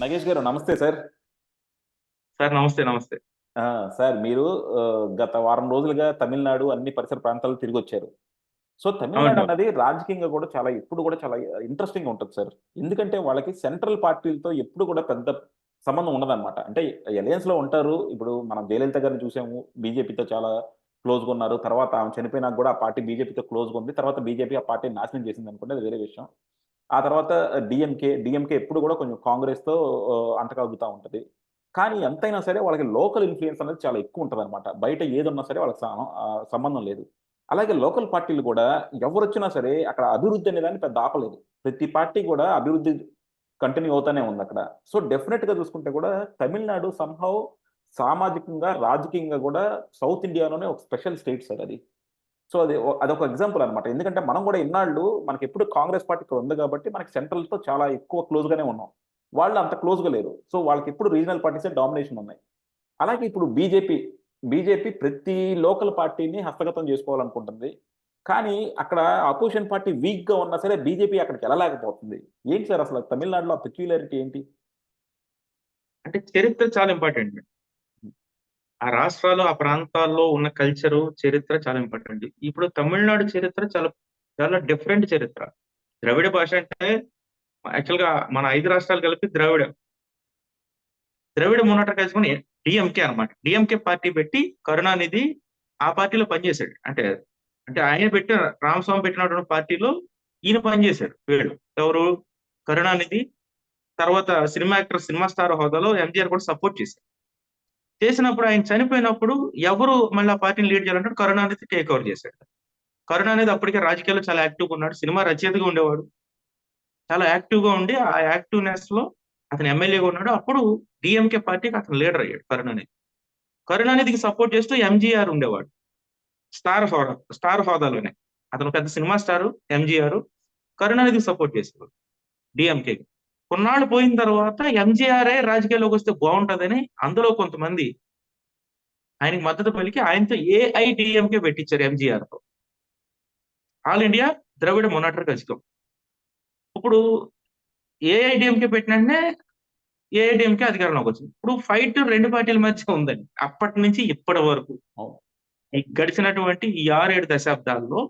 నగేష్ గారు నమస్తే sir. Sir నమస్తే నమస్తే. ఆ! సార్ మీరు గత వారం రోజులుగా తమిళనాడు అన్ని పరిసర ప్రాంతాలు తిరిగొచ్చారు. సో, తమిళనాడు అవును. అన్నది రాజకీయంగా కూడా చాలా ఎప్పుడు కూడా చాలా ఇంట్రెస్టింగ్‌గా ఉంటది సార్. ఎందుకంటే వాళ్ళకి సెంట్రల్ పార్టీలతో ఎప్పుడు కూడా పెద్ద సంబంధం ఉండదనమాట. అంటే అలయన్స్‌లో ఉంటారు. ఇప్పుడు మనం జయలలిత గారిని చూసాము. బీజేపీతో చాలా క్లోజ్‌గా ఉన్నారు. తర్వాత ఆమె చనిపోయినాక కూడా ఆ పార్టీ బీజేపీతో క్లోజ్‌గా ఉంది. తర్వాత బీజేపీ ఆ పార్టీని నాశనం చేసిందనుకోండి అది వేరే విషయం. ఆ తర్వాత డీఎంకే ఎప్పుడు కూడా కొంచెం కాంగ్రెస్‌తో అంటకాగుతా ఉంటది. కానీ ఎంతైనా సరే వాళ్ళకి లోకల్ ఇన్‌ఫ్లూయన్స్ అనేది చాలా ఎక్కువుంటదనమాట. బయట ఏదున్నా సరే వాళ్ళకి సంబంధం లేదు. అలాగే లోకల్ పార్టీలు గూడా ఎవరొచ్చినా సరే అక్కడ అభివృద్ధి అనే దాన్ని పెద్ద ఆపలేదు. ప్రతి పార్టీ గూడా అభివృద్ధి కంటిన్యూ అవుతానే ఉందక్కడ. సో, డెఫినిట్‌గా చూసుకుంటే గూడా తమిళనాడు సామాజికంగా, రాజకీయంగా గూడా సౌత్ ఇండియాలోనే ఒక స్పెషల్ స్టేట్ సార్ అది. సో, అదొక ఎగ్జాంపుల్ అన్నమాట. ఎందుకంటే మనం గూడా ఇన్నాళ్ళు మనకెప్పుడు కాంగ్రెస్ పార్టీ ఇక్కడ ఉంది గాబట్టి మనకి సెంట్రల్‌తో చాలా ఎక్కువ క్లోజ్‌గానే ఉన్నాం. వాళ్ళు అంత క్లోజ్‌గా లేరు. సో, వాళ్ళకెప్పుడు రీజనల్ పార్టీసే డామినేషన్ ఉన్నాయి. అలాగే ఇప్పుడు బీజేపీ ప్రతి లోకల్ పార్టీని హస్తగతం జేసుకోవాలనుకుంటుంది. కానీ అక్కడ అపోజిషన్ పార్టీ వీక్‌గా ఉన్నా సరే బీజేపీ అక్కడికెళ్ళలేకపోతుంది. ఏంటి సార్ అసలు తమిళనాడులో ఆ పెక్యులారిటీ ఏంటి? అంటే చరిత్ర చాలా ఇంపార్టెంట్. ఆ రాష్ట్రాలు, ఆ ప్రాంతాల్లో ఉన్న కల్చరు, చరిత్ర చాలా ఇంపార్టెంట్. ఇప్పుడు తమిళనాడు చరిత్ర చాలా చాలా డిఫరెంట్ చరిత్ర. ద్రవిడ భాష అంటే యాక్చువల్‌గా మన 5 రాష్ట్రాలు కలిపి ద్రవిడ. ద్రవిడ మొన్నట కలుసుకొని డీఎంకే అన్నమాట. డీఎంకే పార్టీ పెట్టి కరుణానిధి ఆ పార్టీలో పనిచేసాడు. అంటే అంటే ఆయన పెట్టిన రామస్వామి పెట్టినటువంటి పార్టీలో ఈయన పనిచేసాడు వీళ్ళు. ఎవరు? కరుణానిధి తర్వాత సినిమా యాక్టర్, సినిమా స్టార్ హోదాలో ఎంజీఆర్ కూడా సపోర్ట్ చేశారు. చేసినప్పుడు ఆయన చనిపోయినప్పుడు ఎవరు మళ్ళీ ఆ పార్టీని లీడ్ చేయాలంటే కరుణానిధి టేక్ ఓవర్ చేశాడు. కరుణానిధి అప్పటికే రాజకీయాల్లో చాలా యాక్టివ్‌గా ఉన్నాడు. సినిమా రచయితగా ఉండేవాడు. చాలా యాక్టివ్‌గా ఉండి ఆ యాక్టివ్‌నెస్‌లో అతను ఎమ్మెల్యేగా ఉన్నాడు. అప్పుడు డీఎంకే పార్టీకి అతను లీడర్ అయ్యాడు కరుణానిధి. కరుణానిధికి సపోర్ట్ చేస్తూ ఎంజీఆర్ ఉండేవాడు. స్టార్ హోదాలోనే. అతను పెద్ద సినిమా స్టారు ఎంజీఆర్. కరుణానిధికి సపోర్ట్ చేసేవాడు డీఎంకేకి. కొన్నాళ్ళు పోయిన తర్వాత ఎంజీఆరే రాజకీయాల్లోకి వస్తే బావుంటదని అందులో కొంతమంది ఆయనకి మద్దతు పలికి ఆయనతో ఏఐడీఎంకే పెట్టించారు ఎంజీఆర్‌తో. ఆల్ ఇండియా ద్రవిడ మొన్నటర్ కజకం. ఇప్పుడు ఏఐడీఎంకే పెట్టిన వెంటనే ఏఐడీఎంకే అధికారంలోకి వచ్చింది. ఇప్పుడు ఫైట్ 2 పార్టీల మధ్య ఉందండి. అప్పటి నుంచి ఇప్పటి వరకు. అవును. ఈ గడిచినటువంటి ఈ 6, 7 దశాబ్దాల్లో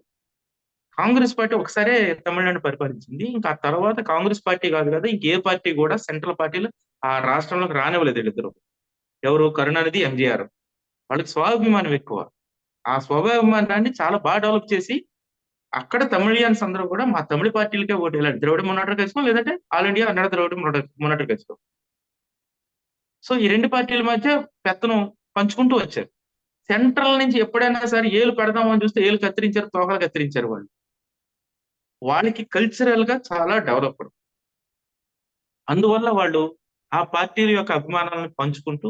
కాంగ్రెస్ పార్టీ ఒకసారే తమిళనాడు పరిపాలించింది. ఇంకా ఆ తర్వాత కాంగ్రెస్ పార్టీ కాదు కదా! ఇంకే పార్టీ కూడా సెంట్రల్ పార్టీలు ఆ రాష్ట్రంలోకి రానివ్వలేదు వీళ్ళిద్దరూ. ఎవరు? కరుణానిధి, ఎంజీఆర్. వాళ్ళకి స్వాభిమానం ఎక్కువ. ఆ స్వాభిమానాన్ని చాలా డెవలప్ చేసి అక్కడ తమిళియన్స్ అందరూ కూడా మా తమిళ పార్టీలకే ఓటేయాలి. ద్రవిడ మున్నటర్ కజకం లేదంటే ఆల్ ఇండియా అన్నాడు ద్రవిడ మున్నటర్ కజకం. సో ఈ 2 పార్టీల మధ్య పెత్తనం పంచుకుంటూ వచ్చారు. సెంట్రల్ నుంచి ఎప్పుడైనా సరే ఏలు పెడదామని చూస్తే ఏలు కత్తిరించారు, తోకలు కత్తిరించారు వాళ్ళు. వాళ్ళకి కల్చరల్‌గా చాలా డెవలప్‌డ్. అందువల్ల వాళ్ళు ఆ పార్టీల యొక్క అభిమానాలను పంచుకుంటూ,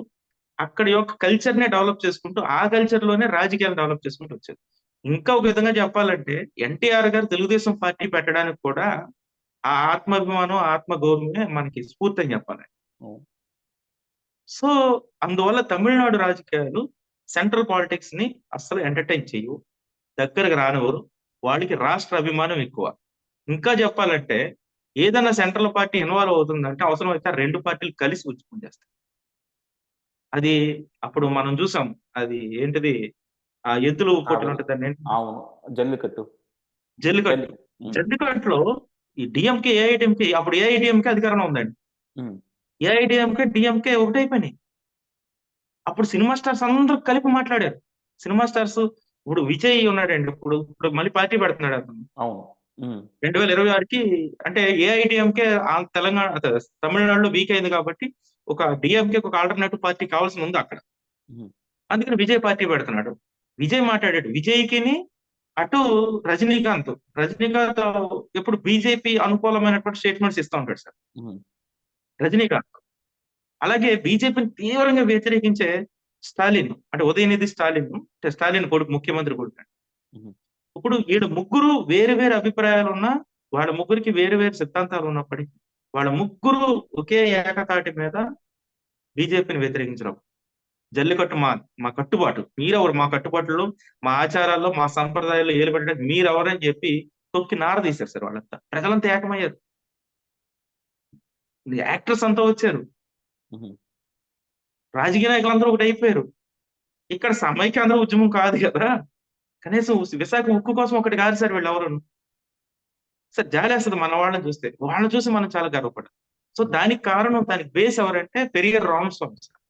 అక్కడి యొక్క కల్చర్‌నే డెవలప్ చేసుకుంటూ, ఆ కల్చర్‌లోనే రాజకీయాలు డెవలప్ చేసుకుంటూ వచ్చారు. ఇంకా ఒక విధంగా చెప్పాలంటే ఎన్టీఆర్ గారు తెలుగుదేశం పార్టీ పెట్టడానికి కూడా ఆ ఆత్మాభిమానం, ఆత్మగౌరవమే మనకి స్ఫూర్తి అని చెప్పాలి. అవును. సో, అందువల్ల తమిళనాడు రాజకీయాలు సెంట్రల్ పాలిటిక్స్‌ని అస్సలు ఎంటర్‌టైన్ చెయ్యవు. దగ్గరకి రానివ్వరు. వాళ్ళకి రాష్ట్ర అభిమానం ఎక్కువ. ఇంకా చెప్పాలంటే ఏదైనా సెంట్రల్ పార్టీ ఇన్వాల్వ్ అవుతుందంటే అవసరమైతే ఆ 2 పార్టీలు కలిసి వచ్చి పనిచేస్తాయి. అది అప్పుడు మనం చూసాం. అది ఏంటిది ఎద్దులు అవి పోటీలుంటది దాన్నేంటి? అవును. జల్లికట్టు. జల్లికట్టు. జల్లి హ్మ్. జల్లికట్టులో ఈ డీఎంకే, ఏఐడీఎంకే అప్పుడు ఏఐడీఎంకే అధికారంలో ఉందండి. హ్మ్. ఏఐడీఎంకే, డీఎంకే ఒకటైపోయినాయి. అప్పుడు సినిమా స్టార్స్ అందరూ కలిపి మాట్లాడారు. సినిమా స్టార్స్ ఇప్పుడు విజయ్ ఉన్నాడండి. ఇప్పుడు మళ్ళీ పార్టీ పెడుతున్నాడు అతను. అవును. హ్మ్. 2026కి అంటే ఏఐడీఎంకే తెలంగాణ తమిళనాడులో వీక్ అయింది కాబట్టి ఒక డీఎంకేకి ఒక ఆల్టర్‌నేటివ్ పార్టీ కావాల్సి ఉంది అక్కడ. హ్మ్. అందుకని విజయ్ పార్టీ పెడుతున్నాడు. విజయ్ మాట్లాడాడు. విజయ్‌కిని అటు రజనీకాంత్. రజనీకాంత్ ఎప్పుడు బీజేపీ అనుకూలమైనటువంటి స్టేట్మెంట్స్ ఇస్తా ఉంటాడు సార్. హ్మ్. రజనీకాంత్. అలాగే బీజేపీని తీవ్రంగా వ్యతిరేకించే స్టాలిన్. అంటే ఉదయనిధి స్టాలిన్. అంటే స్టాలిన్ కొడుకు ముఖ్యమంత్రి కొడుకు. హుహు. ఇప్పుడు ఈడ ముగ్గురు వేరు వేరు అభిప్రాయాలున్నా, వాళ్ళ ముగ్గురికి వేరు వేరు సిద్ధాంతాలు ఉన్నప్పటికీ, వాళ్ళ ముగ్గురు ఒకే ఏకతాటి మీద బీజేపీని వ్యతిరేకించడం. జల్లికట్టు మా కట్టుబాటు. మీరెవరు మా కట్టుబాట్లలో, మా ఆచారాల్లో, మా సంప్రదాయాల్లో ఏలు పెట్టడానికి మీరెవరని చెప్పి తొక్కి నారదీశారు సార్ వాళ్ళంతా. ప్రజలంతా ఏకమయ్యారు. యాక్టర్స్ అంతా వచ్చారు. ఉహు, రాజకీయ నాయకులందరూ ఒకటి అయిపోయారు. ఇక్కడ సమైక్యాంధ్ర ఉద్యమం కాదు కదా, కనీసం విశాఖ ఉక్కు కోసం ఒకటి కాదు సార్ వీళ్ళు ఎవరు. సార్ జాలేస్తుంది మన వాళ్ళని చూస్తే, వాళ్ళని చూసి మనం చాలా గర్వపడాలి. సో దానికి కారణం, దానికి బేస్ ఎవరంటే పెరియార్ రామస్వామి సార్.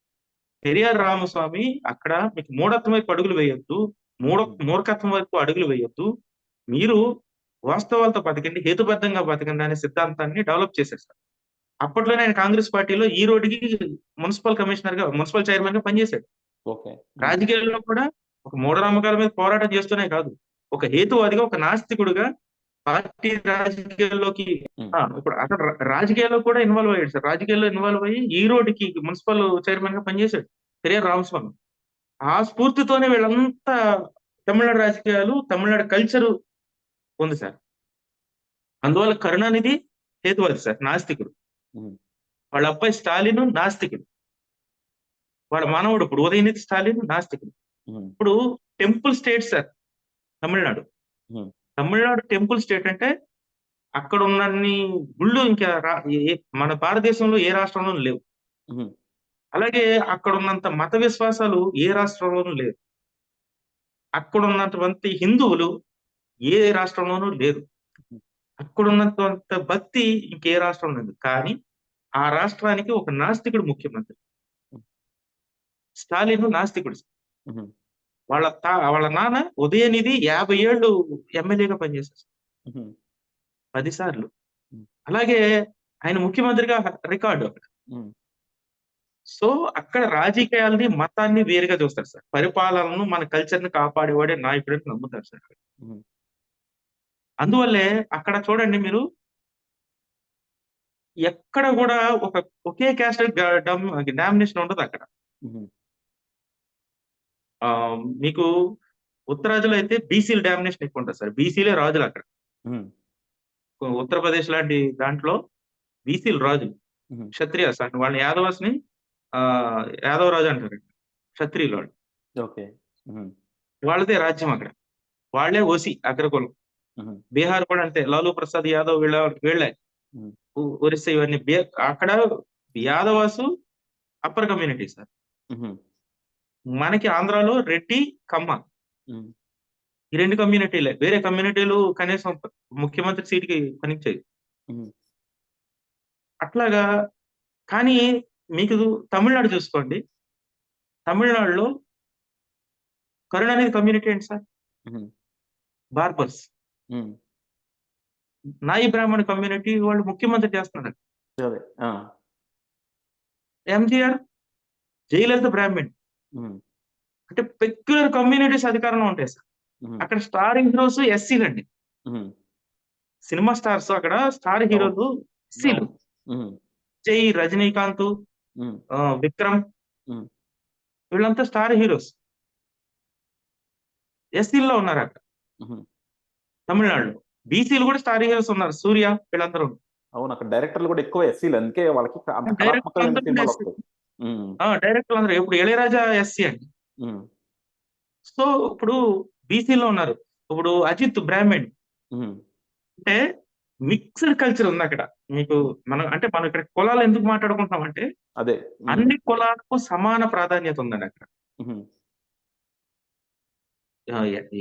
పెరియార్ రామస్వామి అక్కడ మీకు మూఢత్వం వైపు అడుగులు వేయొద్దు, ఉహు, మూర్ఖత్వం వైపు అడుగులు వేయొద్దు, మీరు వాస్తవాలతో బతకండి, హేతుబద్ధంగా బతకండి అనే సిద్ధాంతాన్ని డెవలప్ చేశారు సార్. అప్పట్లోనే ఆయన కాంగ్రెస్ పార్టీలో ఈ రోడ్డుకి మున్సిపల్ కమిషనర్ గా, మున్సిపల్ చైర్మన్ గా పనిచేశాడు. ఓకే. రాజకీయాల్లో కూడా ఒక మూఢనమ్మకాల మీద పోరాటం చేస్తూనే కాదు, ఒక హేతువాదిగా, ఒక నాస్తికుడుగా పార్టీ రాజకీయాల్లోకి ఉమ్, ఇప్పుడు అతను రాజకీయాల్లో కూడా ఇన్వాల్వ్ అయ్యాడు సార్. రాజకీయాల్లో ఇన్వాల్వ్ అయ్యి ఈ రోడ్డుకి మున్సిపల్ చైర్మన్ గా పనిచేశాడు పెరియార్ రామస్వామి. ఆ స్ఫూర్తితోనే వీళ్ళంతా తమిళనాడు రాజకీయాలు, తమిళనాడు కల్చర్ ఉంది సార్. అందువల్ల కరుణానిధి హేతువాది సార్, నాస్తికుడు. ఉమ్, వాళ్ళ అబ్బాయి స్టాలిన్ నాస్తికుడు. వాళ్ళ మానవుడు ఇప్పుడు ఉదయనిధి స్టాలిన్ నాస్తికుడు. ఉమ్, ఇప్పుడు టెంపుల్ స్టేట్ సార్ తమిళనాడు. ఉమ్, తమిళనాడు టెంపుల్ స్టేట్ అంటే అక్కడ ఉన్నన్ని గుళ్ళు ఇంకా మన భారతదేశంలో ఏ రాష్ట్రంలోనూ లేవు. ఉమ్, అలాగే అక్కడ ఉన్నంత మత విశ్వాసాలు ఏ రాష్ట్రంలోనూ లేవు. అక్కడ ఉన్నటువంటి హిందువులు ఏ రాష్ట్రంలోనూ లేరు. అక్కడ ఉన్నంత భక్తి ఇంకే రాష్ట్రంలో లేదు. కానీ ఆ రాష్ట్రానికి ఒక నాస్తికుడు ముఖ్యమంత్రి. స్టాలిన్ నాస్తికుడు. ఉమ్, వాళ్ళ నాన్న ఉదయనిధి 50 ఏళ్ళు ఎమ్మెల్యేగా పనిచేశారు, ఉమ్, 10 సార్లు. ఉమ్, అలాగే ఆయన ముఖ్యమంత్రిగా రికార్డు అక్కడ. ఉమ్, సో అక్కడ రాజకీయాల్ని, మతాన్ని వేరుగా చూస్తారు సార్. పరిపాలనను, మన కల్చర్ ని కాపాడేవాడే నాయకుడు అని నమ్ముతారు సార్. ఉమ్, అందువల్లే అక్కడ చూడండి మీరు, ఎక్కడ కూడా ఒకే క్యాస్ట్ డామినేషన్ ఉండదు అక్కడ. ఉమ్, ఆ మీకు ఉత్తరాదిలో అయితే బీసీల డామినేషన్ ఎక్కువ ఉంటుంది సార్. బీసీలే రాజులు అక్కడ. ఉమ్, ఉత్తరప్రదేశ్ లాంటి దాంట్లో బీసీలు రాజులు, ఉమ్, క్షత్రియాస్ అంటే వాళ్ళని యాదవాస్ ని ఆ యాదవ రాజు అంటారు. క్షత్రియులు వాళ్ళు. ఓకే. ఉమ్, వాళ్ళదే రాజ్యం అక్కడ. వాళ్ళే ఓసి అగ్రకులం. ఉమ్, బీహార్ కూడా అంతే, లాలూ ప్రసాద్ యాదవ్ వీళ్ళే. ఉమ్, ఒరిస్సా ఇవన్నీ అక్కడ యాదవాసు అప్పర్ కమ్యూనిటీ సార్. ఉమ్, మనకి ఆంధ్రాలో రెడ్డి, కమ్మ, ఉమ్, ఈ రెండు కమ్యూనిటీలే. వేరే కమ్యూనిటీలు కనీసం ముఖ్యమంత్రి సీటుకి పనిచేయదు ఉమ్, అట్లాగా. కానీ మీకు తమిళనాడు చూసుకోండి, తమిళనాడులో కరుణానిధి కమ్యూనిటీ ఏంటి సార్? ఉమ్, బార్బర్స్. ఉమ్, నాయి బ్రాహ్మణ కమ్యూనిటీ వాళ్ళు ముఖ్యమంత్రి చేస్తున్నారు. అదే. ఆ, ఎంజీఆర్, జయలలిత బ్రాహ్మణ్. ఉమ్, అంటే పెక్యులర్ కమ్యూనిటీస్ అధికారంలో ఉంటాయి సార్. ఉమ్, అక్కడ స్టారింగ్ హీరోస్ ఎస్సీలండి. ఉమ్, సినిమా స్టార్స్ అక్కడ స్టార్ అవును. హీరోలు ఎస్సీలు. అవును. ఉమ్, జై, రజనీకాంత్, ఉమ్, విక్రమ్, ఉమ్, వీళ్ళంతా స్టార్ హీరోస్ ఎస్సీల్లో ఉన్నారు అక్కడ ఉమ్. తమిళనాడులో. బీసీలు కూడా స్టార్ హీరోస్ ఉన్నారు, సూర్య, వీళ్ళందరూ. అవును, అక్కడ డైరెక్టర్లు కూడా ఎక్కువ ఎస్సీలు, అందుకే వాళ్ళకి అంత డైరెక్టర్ కళాత్మకమైన అందరూ కూడా సినిమాలు ఎస్సీ. వస్తాయి. ఉమ్, డైరెక్టర్ అందరూ. ఇప్పుడు ఇళయరాజా ఎస్సీ అండి. ఉమ్, సో ఇప్పుడు బీసీలో ఉన్నారు. ఇప్పుడు అజిత్ బ్రాహ్మణ్. ఉమ్, అంటే మిక్స్డ్ కల్చర్ ఉంది అక్కడ. మీకు మనం ఇక్కడ కులాలు ఎందుకు మాట్లాడుకుంటున్నాం అంటే, అదే. ఉమ్, అన్ని కులాలకు సమాన ప్రాధాన్యత ఉందండి అక్కడ. ఉమ్,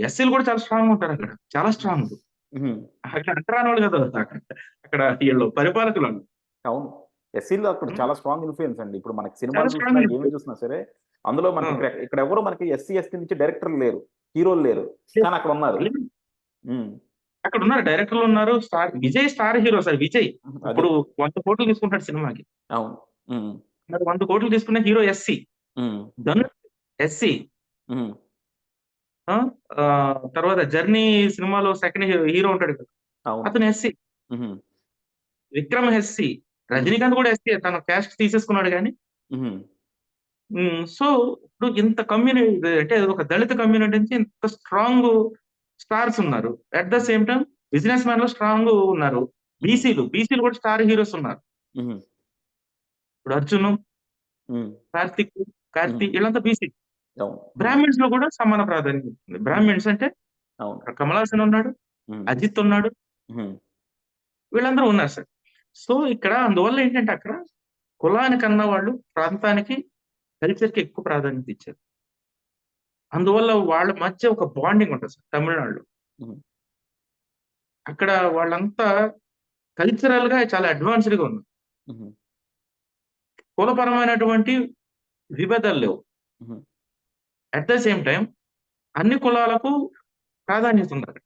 ఎస్సీలు కూడా చాలా స్ట్రాంగ్ ఉంటారు అక్కడ, చాలా స్ట్రాంగ్. ఉమ్. అక్కడ అంటరాని వాళ్ళు కదా అక్కడ. అక్కడ వీళ్ళు పరిపాలకులు వాళ్ళు. అవును, ఎస్సీలో అక్కడ ఉమ్, చాలా స్ట్రాంగ్ ఇన్ఫ్లుయెన్స్ అండి. ఇప్పుడు మనకి చాలా సినిమాలు చూసినా, స్ట్రాంగ్. ఏమి చూసినా సరే, అందులో మనకి ఇక్కడ ఇక్కడ ఎవరు మనకి ఎస్సీ ఎస్టీ నుంచి డైరెక్టర్లు లేరు, హీరోలు లేరు, కానీ అక్కడ ఉన్నారు. ఉమ్, అక్కడ ఉన్నారు, డైరెక్టర్లు ఉన్నారు. Vijay star hero sir. Vijay అదే. ఇప్పుడు 100 కోట్లు తీసుకుంటాడు సినిమాకి. అవును. ఉమ్, మరి 100 కోట్లు తీసుకున్న హీరో ఎస్సీ. ఉమ్, ధనుష్ ఎస్సీ. ఉమ్, తర్వాత జర్నీ సినిమాలో సెకండ్ హీరో ఉంటాడు కదా, అవును. అతను ఎస్సీ. ఉమ్, విక్రమ్ ఎస్సీ. ఉమ్, రజనీకాంత్ కూడా ఎస్సీ, తన క్యాస్ట్ తీసేసుకున్నాడు కానీ. ఉమ్, సో ఇప్పుడు ఇంత కమ్యూనిటీ అంటే ఒక దళిత కమ్యూనిటీ నుంచి ఇంత స్ట్రాంగ్ స్టార్స్ ఉన్నారు. At the same time business man లో స్ట్రాంగ్ ఉన్నారు. ఉమ్, బీసీలు కూడా స్టార్ హీరోస్ ఉన్నారు. ఉమ్, ఇప్పుడు అర్జున్, ఉమ్, కార్తిక్, ఉమ్, వీళ్ళంతా బీసీ. అవును. బ్రాహ్మిన్స్ లో కూడా సమాన ప్రాధాన్యత ఉంది. ఉమ్, బ్రాహ్మిన్స్ అంటే అవును. కమల్ హాసన్ ఉన్నాడు, ఉమ్, అజిత్ ఉన్నాడు, ఉమ్, వీళ్ళందరూ ఉన్నారు సార్. సో ఇక్కడ అందువల్ల ఏంటంటే అక్కడ కులానికన్నా వాళ్ళు ప్రాంతానికి, కల్చర్‌కి ఎక్కువ ప్రాధాన్యత ఇచ్చారు. అందువల్ల వాళ్ళ మధ్య ఒక బాండింగ్ ఉంటది సార్ తమిళనాడులో. హ్మ్. అక్కడ వాళ్ళంతా కల్చరల్‌గా చాలా అడ్వాన్స్‌డ్‌గా ఉన్నారు. హుహు. కులపరమైనటువంటి విభేదాలు లేవు. హుహు. అట్ ద సేమ్ టైమ్ అన్ని కులాలకు ప్రాధాన్యత ఉందక్కడ.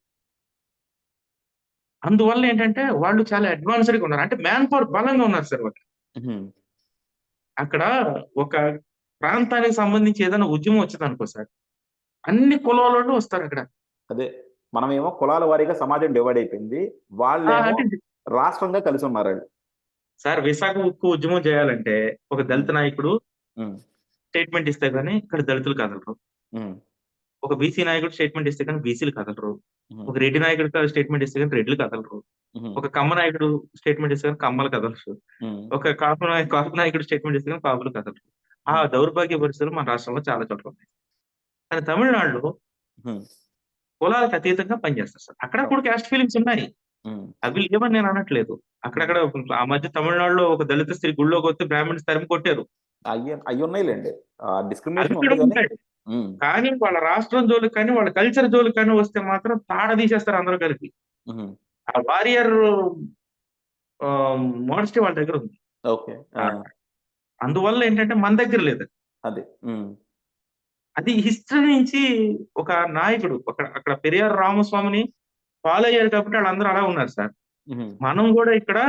అందువల్ల ఏంటంటే వాళ్ళు చాలా అడ్వాన్స్‌డ్‌గా ఉన్నారు. అంటే మ్యాన్ పవర్ బలంగా ఉన్నారు సార్ వాళ్ళు. హుహు. అక్కడ ఒక ప్రాంతానికి సంబంధించి ఏదైనా ఉద్యమం వచ్చిందనుకో సార్, అన్ని కులాలోళ్ళు వస్తారక్కడ. అదే. మనమేమో కులాల వారీగా సమాజం డివైడ్ అయిపోయింది. వాళ్ళేమో అంటే రాష్ట్రంగా కలిసున్నారాళ్ళు. సార్ విశాఖ ఉక్కు ఉద్యమం చేయాలంటే ఒక హ్మ్. దళిత నాయకుడు హ్మ్. స్టేట్‌మెంట్ ఇస్తే గాని ఇక్కడ దళితులు కదలరు. హ్మ్. ఒక బీసీ నాయకుడు స్టేట్‌మెంట్ ఇస్తే గాని బీసీలు కదలరు. హ్మ్. ఒక రెడ్డి నాయకుడు స్టేట్‌మెంట్ ఇస్తే గాని రెడ్లు కదలరు. హుహు. ఒక కమ్మ నాయకుడు స్టేట్‌మెంట్ ఇస్తే గాని కమ్మలు కదలరు. హ్మ్. ఒక కాపు నాయకుడు స్టేట్‌మెంట్ ఇస్తే గాని కాపులు కదలరు. ఆ హ్మ్. దౌర్భాగ్య పరిస్థితులు మన రాష్ట్రంలో చాలా చోట్ల ఉన్నాయి. కానీ తమిళనాడులో హ్మ్. కులాలకు అతీతంగా పనిచేస్తారు సార్. అక్కడ అవును. కూడా క్యాస్ట్ ఫీలింగ్స్ ఉన్నాయి. హ్మ్. అవి లేవని నేను అనట్లేదు. హ్మ్. అక్కడక్కడ ఆ మధ్య తమిళనాడులో ఒక దళిత స్త్రీ గుడిలోకొస్తే బ్రాహ్మిన్స్ తరిమి కొట్టారు. అయ్యున్నాయిలెండి. అవి డిస్క్రిమినేషన్ కూడా ఉంది గానీ ఉంటాయి. హ్మ్. కానీ వాళ్ళ రాష్ట్రం జోలికి కానీ, వాళ్ళ కల్చర్ జోలికి కానీ వస్తే మాత్రం తాడ తీసేస్తారు అందరూ కలిపి. హుహు. ఆ వారియర్ మోడస్టీ వాళ్ళ దగ్గర ఉంది. ఓకే. ఆ! ఆ! అందువల్ల ఏంటంటే మన దగ్గర లేదది. అది. హ్మ్. అది హిస్టరీ నుంచి ఒక నాయకుడు అక్కడ పెరియార్ రామస్వామిని ఫాలో అయ్యారు కాబట్టి ఆళ్ళందరూ అలా ఉన్నారు సార్. హుహు. మనం గూడా ఇక్కడ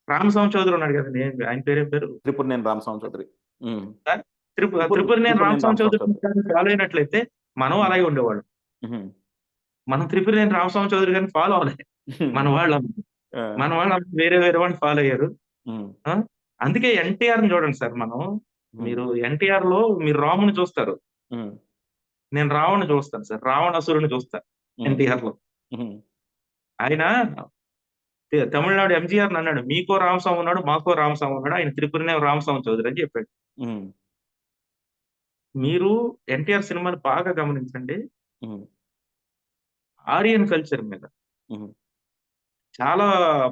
రామస్వామి చౌదరి ఉన్నాడు గదండీ! ఆయన పేరేం పేరు? త్రిపురనేని రామస్వామి చౌదరి. హ్మ్. సార్ త్రిపురనేని త్రిపురనేని రామస్వామి రామస్వామి చౌదరిని చౌదరి. గాని ఫాలో అయినట్లయితే మనం హ్మ్. అలాగే ఉండేవాళ్ళం. హుహు. మనం త్రిపురనేని రామస్వామి చౌదరి గారిని ఫాలో అవ్వలే. మన వాళ్ళందరూ. ఆ! మన వాళ్ళందరూ వేరే వేరే వాళ్ళని ఫాలో అయ్యారు. హ్మ్. ఆ! అందుకే ఎన్టీఆర్‌ని చూడండి సార్ మనం. హ్మ్. మీరు ఎన్టీఆర్‌లో మీరు రాముని చూస్తారు. హ్మ్. నేను రావణ్‌ని చూస్తాను సార్. రావణాసురుడిని చూస్తా హ్మ్. ఎన్టీఆర్‌లో. హుహు. ఆయన తమిళనాడు ఎంజీఆర్‌ని అన్నాడు. మీకో రామస్వామి ఉన్నాడు, మాకో రామస్వామి ఉన్నాడు. ఆయన త్రిపురనేని రామస్వామి చౌదరి అని చెప్పాడు. హ్మ్. మీరు ఎన్టీఆర్ సినిమాని బాగా గమనించండి. హ్మ్. ఆరియన్ కల్చర్ మీద హుహు. చాలా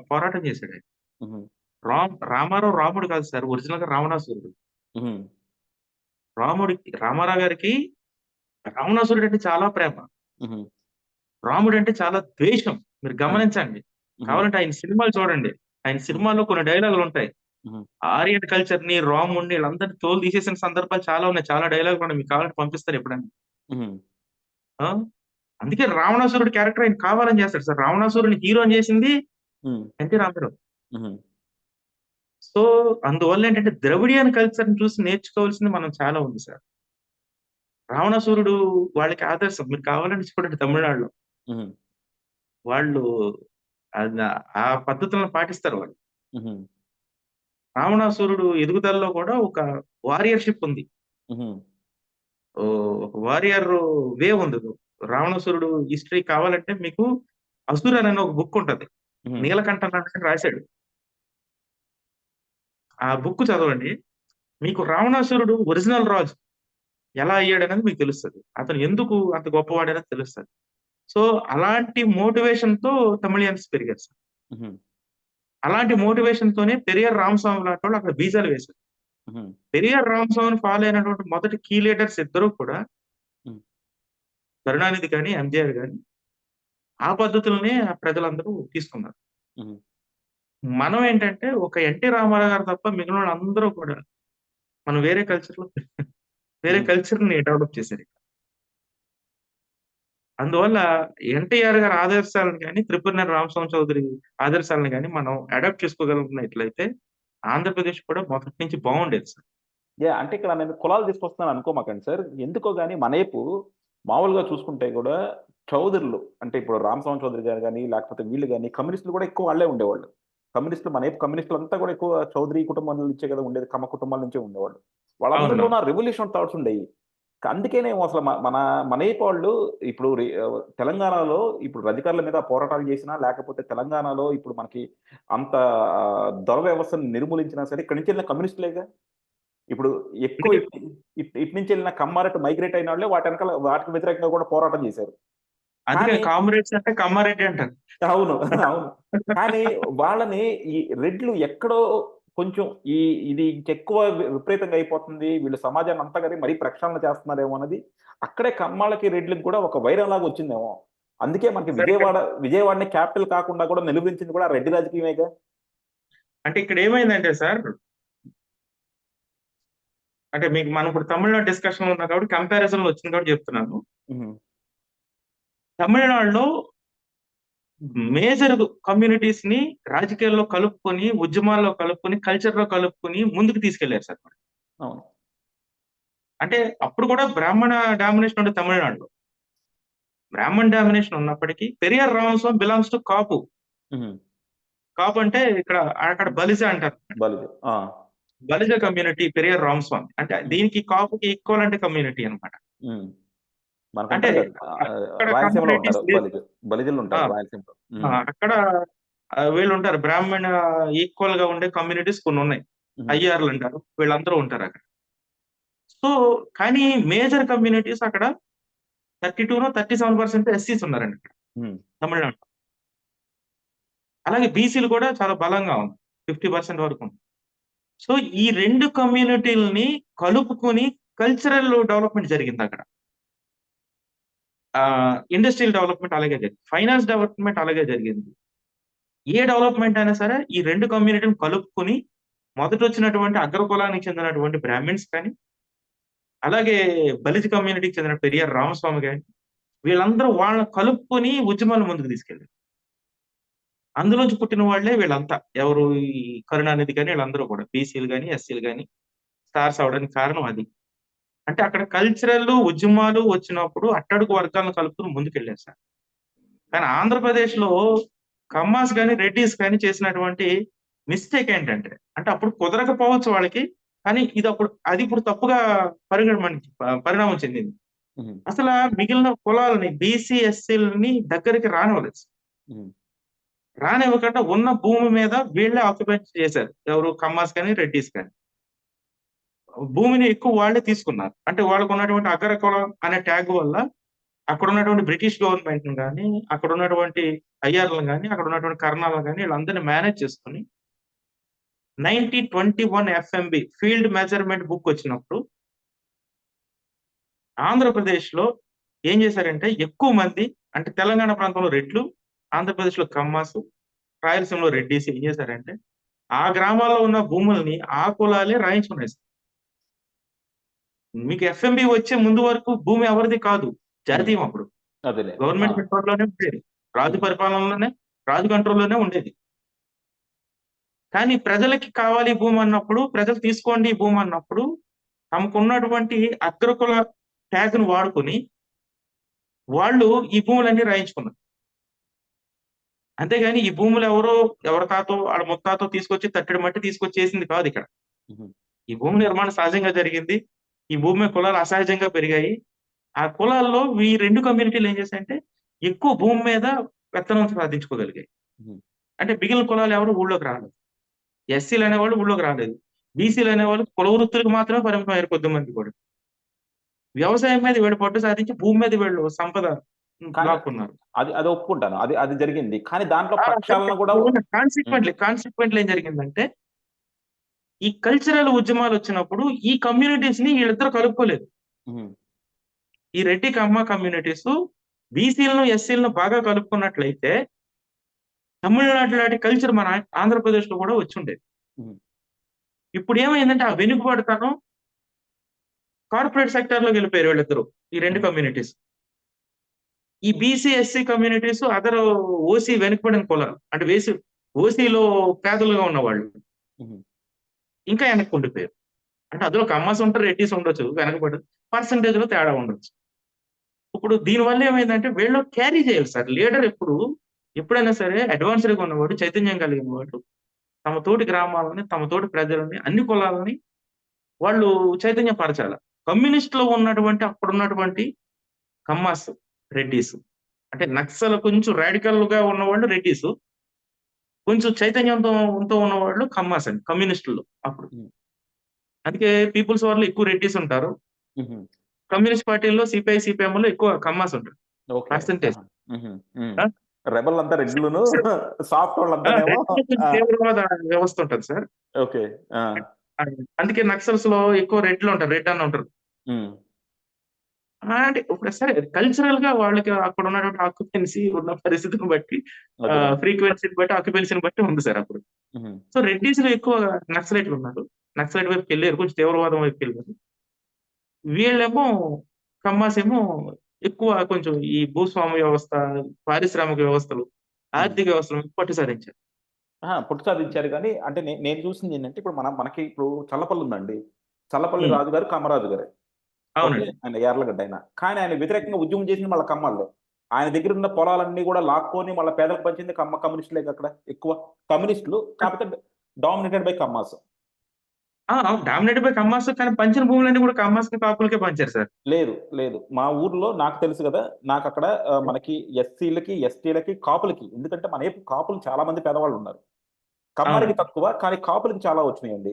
పోరాటం చేసాడాయన. హుహు. రామారావు రాముడు కాదు సార్. ఒరిజినల్‌గా రావణాసురుడు. హుహు. రామారావు గారికి రావణాసురుడంటే చాలా ప్రేమ. హుహు. రాముడంటే చాలా ద్వేషం. మీరు హ్మ్. గమనించండి. హుహు. కావాలంటే ఆయన సినిమాలు చూడండి. ఆయన హ్మ్. సినిమాల్లో కొన్ని డైలాగులుంటాయి. హుహు. ఆర్యన్ కల్చర్‌ని, రాముడిని ఈళ్ళందరిని తోలు తీసేసిన సందర్భాలు చాలా ఉన్నాయి. చాలా డైలాగులున్నాయి. మీకు కావాలంటే పంపిస్తాను ఎప్పుడన్నా. హుహు. ఆ! అందుకే రావణాసురుడి క్యారెక్టర్ ఆయన కావాలని చేస్తాడు సార్. రావణాసురుడిని హీరోని చేసింది హ్మ్. ఎన్టీ రామారావు. హుహు. సో, అందువల్లేంటంటే ద్రవిడియన్ కల్చర్‌ని చూసి నేర్చుకోవాల్సింది మనం చాలా ఉంది సార్. రావణాసురుడు వాళ్ళకి ఆదర్శం. మీరు కావాలంటే చూడండి తమిళనాడులో. హుహు. వాళ్ళు అది ఆ పద్ధతులను పాటిస్తారు వాళ్ళు. హుహు. రావణాసురుడు ఎదుగుదలలో కూడా ఒక వారియర్‌షిప్ ఉంది. హుహు. ఒక వారియర్ వే ఉంది. రావణాసురుడు హిస్టరీ కావాలంటే మీకు 'అసురన్' అనే ఒక బుక్ ఉంటది. హుహు. నీలకంఠ నారాయణ రాసాడు. ఆ బుక్ చదవండి. మీకు రావణాసురుడు ఒరిజినల్ రాజు ఎలా అయ్యాడనేది మీకు తెలుస్తది. అతను ఎందుకు అంత గొప్పవాడనేది తెలుస్తది. సో, అలాంటి మోటివేషన్‌తో తమిళియన్స్ పెరిగారు సార్. హుహు. అలాంటి మోటివేషన్‌తోనే పెరియార్ రామస్వామి లాంటోళ్ళు అక్కడ బీజాలు వేశారు. హుహు. పెరియార్ రామస్వామిని ఫాలో అయినటువంటి మొదటి కీ లీడర్స్ ఇద్దరు కూడా హ్మ్. కరుణానిధి గాని, ఎంజీఆర్ గాని ఆ పద్ధతులనే ప్రజలందరూ తీసుకున్నారు. హుహు. మనం ఏంటంటే ఒక ఎన్టీ రామారావు గారు తప్ప మిగిలినోళ్ళందరూ కూడా మనం వేరే హుహు. కల్చర్‌ని డెవలప్ చేశారు. అందువల్ల ఎన్టీఆర్ గారి ఆదర్శాలను గాని, త్రిపురనేని రామస్వామి చౌదరి ఆదర్శాలను గాని మనం అడాప్ట్ చేసుకోగలిగినట్లయితే ఆంధ్రప్రదేశ్ కూడా మొదటి నుంచి బాగుండేది సార్. అంటే ఇక్కడ నేను కులాలు తీసుకొస్తున్నాను అనుకోమాకండి సార్. ఎందుకో గాని మనైపు మామూలుగా చూసుకుంటే గూడా చౌదరులు అంటే ఇప్పుడు రామస్వామి చౌదరి గారు గాని, లేకపోతే వీళ్ళు గాని కమ్యూనిస్టులు గూడా ఎక్కువ వాళ్ళే ఉండేవాళ్ళు. మనైపు కమ్యూనిస్టులంతా గూడా ఎక్కువ చౌదరి కుటుంబం నుంచే గదా ఉండేది. కమ్మ కుటుంబాల నుంచే ఉండేవాళ్ళు. అవునవును. వాళ్ళందరిలోన రెవల్యూషన్ థాట్స్ ఉండేయి. అందుకేనేమో అసలు మనైపు వాళ్ళు ఇప్పుడు తెలంగాణలో ఇప్పుడు రజాకార్ల మీద పోరాటాలు చేసినా, లేకపోతే తెలంగాణలో ఇప్పుడు మనకి అంత దొర వ్యవస్థను నిర్మూలించినా సరే ఇక్కడి నుంచి ఎళ్ళిన కమ్యూనిస్టులేగా. ఇప్పుడు ఎక్కువ అందుకే ఇటు నుంచెళ్ళిన కమ్మారెడ్డి మైగ్రేట్ అయినోళ్ళే వాటికి వ్యతిరేకంగా కూడా పోరాటం చేశారు. అందుకే కానీ కామ్రేడ్స్ అంటే కమ్మారెడ్డి అంటారు. అవును. అవును. కానీ వాళ్ళని ఈ రెడ్లు ఎక్కడో కొంచెం ఈ ఇది ఇంకెక్కువ విపరీతంగా అయిపోతుంది, వీళ్ళు సమాజాన్ని అంతా కానీ మరీ ప్రక్షాళన చేస్తున్నారేమో అన్నది అక్కడే కమ్మాళ్ళకి రెడ్లకు కూడా ఒక వైరం లాగా వచ్చిందేమో. అందుకే మనకి సరే విజయవాడని క్యాపిటల్ కాకుండా కూడా నిలువరించింది కూడా ఆ రెడ్డి రాజకీయమేగా. అంటే ఇక్కడ ఏమైందంటే సార్, అంటే మీకు మనం ఇప్పుడు తమిళనాడు డిస్కషన్ ఉన్నా కాబట్టి కంపారిజన్ వచ్చింది కాబట్టి చెప్తున్నాను. ఉహు, తమిళనాడులో మేజర్ కమ్యూనిటీస్ ని రాజకీయాల్లో కలుపుకొని, ఉద్యమాల్లో కలుపుకొని, కల్చర్ లో కలుపుకొని ముందుకు తీసుకెళ్లారు సార్. అవును. అంటే అప్పుడు కూడా బ్రాహ్మణ డామినేషన్ ఉండే తమిళనాడులో. బ్రాహ్మణ్ డామినేషన్ ఉన్నప్పటికీ పెరియార్ రామస్వామి బిలాంగ్స్ టు కాపు. ఉహు, కాపు అంటే అక్కడ బలిజ అంటారు. బలిజ. ఆ, బలిజ కమ్యూనిటీ పెరియార్ రామస్వామి అంటే ఉమ్, దీనికి కాపుకి ఈక్వల్ అంటే కమ్యూనిటీ అన్నమాట. ఉమ్. అంటే మనకుంటారు కదా, అక్కడ రాయలసీమలో కమ్యూనిటీస్ ఉంటారు లేదు. బలిజలు ఆ, ఉంటారు రాయలసీమలో. అక్కడ వీళ్ళు ఉంటారు, బ్రాహ్మణ ఈక్వల్ గా ఉండే కమ్యూనిటీస్ కొన్ని ఉన్నాయి. ఉహు, అయ్యార్లు అంటారు, వీళ్ళందరూ ఉంటారు అక్కడ. సో కానీ మేజర్ కమ్యూనిటీస్ అక్కడ 32-37% ఎస్సీస్ ఉన్నారండి ఇక్కడ ఉమ్, తమిళనాడు. అలాగే బీసీలు కూడా చాలా బలంగా ఉంది, 50% వరకు ఉంది. సో ఈ రెండు కమ్యూనిటీలని కలుపుకొని కల్చరల్ డెవలప్మెంట్ జరిగింది అక్కడ. ఇండస్ట్రియల్ డెవలప్మెంట్ అలాగే జరిగింది, ఫైనాన్స్ డెవలప్మెంట్ అలాగే జరిగింది. ఏ డెవలప్మెంట్ అయినా సరే ఈ రెండు కమ్యూనిటీని కలుపుకొని మొదట వచ్చినటువంటి అగ్రకులానికి చెందినటువంటి బ్రాహ్మిన్స్ కానీ, అలాగే బలిజ కమ్యూనిటీకి చెందిన పెరియార్ రామస్వామి కానీ, వీళ్ళందరూ వాళ్ళని కలుపుకొని ఉద్యమాలు ముందుకు తీసుకెళ్ళారు. అందులోంచి పుట్టిన వాళ్ళే వీళ్ళంతా, ఎవరు ఈ కరుణానిధి కానీ వీళ్ళందరూ కూడా బీసీలు కానీ ఎస్సీలు కానీ స్టార్స్ అవడానికి కారణం అది. అంటే అక్కడ కల్చరల్ ఉద్యమాలు వచ్చినప్పుడు అట్టడుగు వర్గాలను కలుపుకుని ముందుకెళ్ళారు సార్. కానీ ఆంధ్రప్రదేశ్ లో కమ్మాస్ కానీ రెడ్డిస్ కానీ చేసినటువంటి మిస్టేక్ ఏంటంటే, అంటే అప్పుడు కుదరకపోవచ్చు వాళ్ళకి, కానీ అది ఇప్పుడు తప్పుగా పరిణామం చెందింది. ఉహు, అసలు మిగిలిన కులాలని బీసీ ఎస్సీలని దగ్గరికి రానివ్వలేదు. ఉహు, రానివ్వకుండా ఉన్న భూమి మీద వీళ్ళే ఆక్యుపై చేశారు, ఎవరు కమ్మాస్ కానీ రెడ్డిస్ కానీ. భూమిని ఎక్కువ వాళ్ళే తీసుకున్నారు. అంటే వాళ్ళకు ఉన్నటువంటి అగ్ర కులం అనే ట్యాగ్ వల్ల అక్కడ ఉన్నటువంటి బ్రిటిష్ గవర్నమెంట్ కానీ, అక్కడ ఉన్నటువంటి అయ్యార్లను కానీ, అక్కడ ఉన్నటువంటి కర్ణాలను కానీ వీళ్ళందరినీ మేనేజ్ చేసుకుని 1921 ఎఫ్ఎంబి ఫీల్డ్ మెజర్మెంట్ బుక్ వచ్చినప్పుడు ఆంధ్రప్రదేశ్ లో ఏం చేశారంటే, ఎక్కువ మంది అంటే తెలంగాణ ప్రాంతంలో రెడ్లు, ఆంధ్రప్రదేశ్ లో కమ్మాసు, రాయలసీమలో రెడ్డిస్ ఏం చేశారంటే ఆ గ్రామాల్లో ఉన్న భూముల్ని ఆ కులాలే రాయించుకునేది. మీకు ఎఫ్ఎంబి వచ్చే ముందు వరకు భూమి ఎవరిది కాదు, ఉమ్. జాతీయం. అప్పుడు అదేలే. గవర్నమెంట్ కంట్రోల్లోనే ఉండేది, రాజు ఉమ్, పరిపాలనలోనే, రాజు కంట్రోల్లోనే ఉండేది. కానీ ప్రజలకి కావాలి భూమి అన్నప్పుడు, ప్రజలు తీసుకోండి ఈ భూమి అన్నప్పుడు తమకున్నటువంటి అగ్రకుల ట్యాగ్ ను వాడుకొని వాళ్ళు ఈ భూములన్నీ రాయించుకున్నారు. అంతేగాని ఈ భూములు ఎవరి తాతో వాళ్ళ ముత్తాతో తీసుకొచ్చి తట్టడి మట్టి తీసుకొచ్చి చేసింది కాదు ఇక్కడ. ఉహు, ఈ భూమి నిర్మాణం సహజంగా జరిగింది. ఈ భూమి మీద కులాలు అసహజంగా పెరిగాయి. ఆ కులాల్లో ఈ రెండు కమ్యూనిటీలు ఏం చేశాయంటే ఎక్కువ భూమి మీద పెత్తనం సాధించుకోగలిగాయి. ఉహు. అంటే మిగిలిన కులాలు ఎవరు ఊళ్ళోకి రాలేదు. ఎస్సీలు అనేవాళ్ళు ఊళ్ళోకి రాలేదు. బీసీలు అనేవాళ్ళు కుల వృత్తులకు మాత్రమే పరిమితం అయ్యారు కొద్దిమంది కూడా. వ్యవసాయం మీద వీళ్ళు పట్టు సాధించి భూమి మీద వీళ్ళు సంపద కానీ లాక్కున్నారు. అది అది ఒప్పుకుంటాను, అది అది జరిగింది. కానీ దాంట్లో ప్రక్షాళన కూడా. ఉమ్, కాన్సిక్వెంట్లీ ఏం జరిగిందంటే, ఈ కల్చరల్ ఉద్యమాలు వచ్చినప్పుడు ఈ కమ్యూనిటీస్ ని వీళ్ళిద్దరు కలుపుకోలేదు. ఉహు, ఈ రెడ్డి కమ్మ కమ్యూనిటీస్ బీసీలను ఎస్సీలను బాగా కలుపుకున్నట్లయితే తమిళనాడు లాంటి కల్చర్ మన ఆంధ్రప్రదేశ్ లో కూడా వచ్చి ఉండేది. ఉహు, ఇప్పుడు ఏమైందంటే ఆ వెనుకబడతనం కార్పొరేట్ సెక్టర్ లోకి వెళ్ళిపోయారు వీళ్ళిద్దరు, ఈ రెండు ఉహు, కమ్యూనిటీస్. ఈ BC SC communities other OC వెనుకబడిన కులాలు, అంటే ఓసీలో పేదలుగా ఉన్నవాళ్ళు ఉహు. ఇంకా వెనక్కి ఉండిపోయారు. అంటే అందులో కమ్మస్ ఉంటారు, రెడ్డిస్ ఉండొచ్చు, వెనకబడి పర్సంటేజ్ లో తేడా ఉండొచ్చు. ఇప్పుడు దీనివల్ల ఏమైందంటే వీళ్ళు క్యారీ చేయాలి సార్. లీడర్ ఎప్పుడైనా సరే అడ్వాన్స్డ్ గా ఉన్నవాడు, చైతన్యం కలిగిన వాడు తమ తోటి గ్రామాలని, తమ తోటి ప్రజలని, అన్ని కులాలని వాళ్ళు చైతన్యపరచాలి. కమ్యూనిస్ట్ లో ఉన్నటువంటి అప్పుడున్నటువంటి కమ్మాస్, రెడ్డిస్, అంటే నక్సల్ కొంచెం రాడికల్ గా ఉన్నవాళ్ళు రెడ్డిస్, కొంచెం చైతన్యంతో ఉన్నవాళ్ళు కమ్మాస్ అండి కమ్యూనిస్టులు అప్పుడు. ఉమ్, అందుకే పీపుల్స్ వార్ లో ఎక్కువ రెడ్డిస్ ఉంటారు, ఉహు. కమ్యూనిస్ట్ పార్టీల్లో సిపిఐ సిపిఎం లో ఎక్కువ కమ్మాస్ ఉంటారు ఓకే. పర్సంటేజ్. ఆహా. ఉహు, ఉమ్, రెబల్ అంతా రెడ్లును సాఫ్ట్ ఆ! వాళ్ళంతానేమో రెడ్‌లో కొంచెం తీవ్రవాద వ్యవస్థ ఉంటది సార్. ఓకే. ఆ! అందుకే నక్సల్స్‌లో ఎక్కువ రెడ్‌లు ఉంటారు. రెడ్ అన్న ఉంటారు. హ్మ్. అంటే ఇప్పుడు సరే కల్చరల్‌గా వాళ్ళకి అక్కడ ఉన్నటువంటి ఆక్యుపెన్సీ ఉన్న పరిస్థితిని బట్టి అదేలెండి. ఫ్రీక్వెన్సీని బట్టి, ఆక్యుపెన్సీని బట్టి ఉంది సార్ అప్పుడు. హుహు. సో, రెడ్డీస్‌లో ఎక్కువ నక్సలైట్‌లు ఉన్నారు. నక్సలైట్ వైపుకెళ్లారు. కొంచెం తీవ్రవాదం వైపుకెళ్లారు. వీళ్ళేమో కమ్మాసేమో ఎక్కువ కొంచెం ఈ భూస్వామ్య వ్యవస్థ, పారిశ్రామిక వ్యవస్థలు, హ్మ్. ఆర్థిక వ్యవస్థల మీద పట్టు సాధించారు. అహా! పుట్టు సాధించారు గానీ, అంటే నేను చూసిందేంటంటే, ఇప్పుడు మనకి ఇప్పుడు చల్లపల్లి ఉందండి. చల్లపల్లి హ్మ్. రాజుగారు కమ్మరాజు గారే. ఓకే. అవునండి. ఆయన యార్లగడ్డ ఆయన. కానీ ఆయన వ్యతిరేకంగా ఉద్యమం చేసింది మళ్ళా కమ్మాళ్ళే. ఆయన దగ్గరున్న పొలాలన్నీ గూడా లాక్కొని మళ్ళా పేదలకు పంచింది కమ్యూనిస్టులేగా అక్కడ ఎక్కువ. కమ్యూనిస్టులు కాకపోతే డామినేటెడ్ బై కమ్మాస్. అవును. డామినేటెడ్ బై కమ్మాస్ కానీ పంచిన భూములన్నీ కూడా కమ్మాస్‌కి, కాపులకే పంచారు సార్. లేదు. మా ఊర్లో నాకు తెలుసు గదా! నాకక్కడ మనకి ఎస్సీలకి, ఎస్టీలకి, కాపులకి ఎందుకంటే మన వైపు కాపులు చాలా మంది పేదవాళ్ళున్నారు. కమ్మరికి అవును. తక్కువ కానీ కాపులకి చాలా వచ్చినాయండి.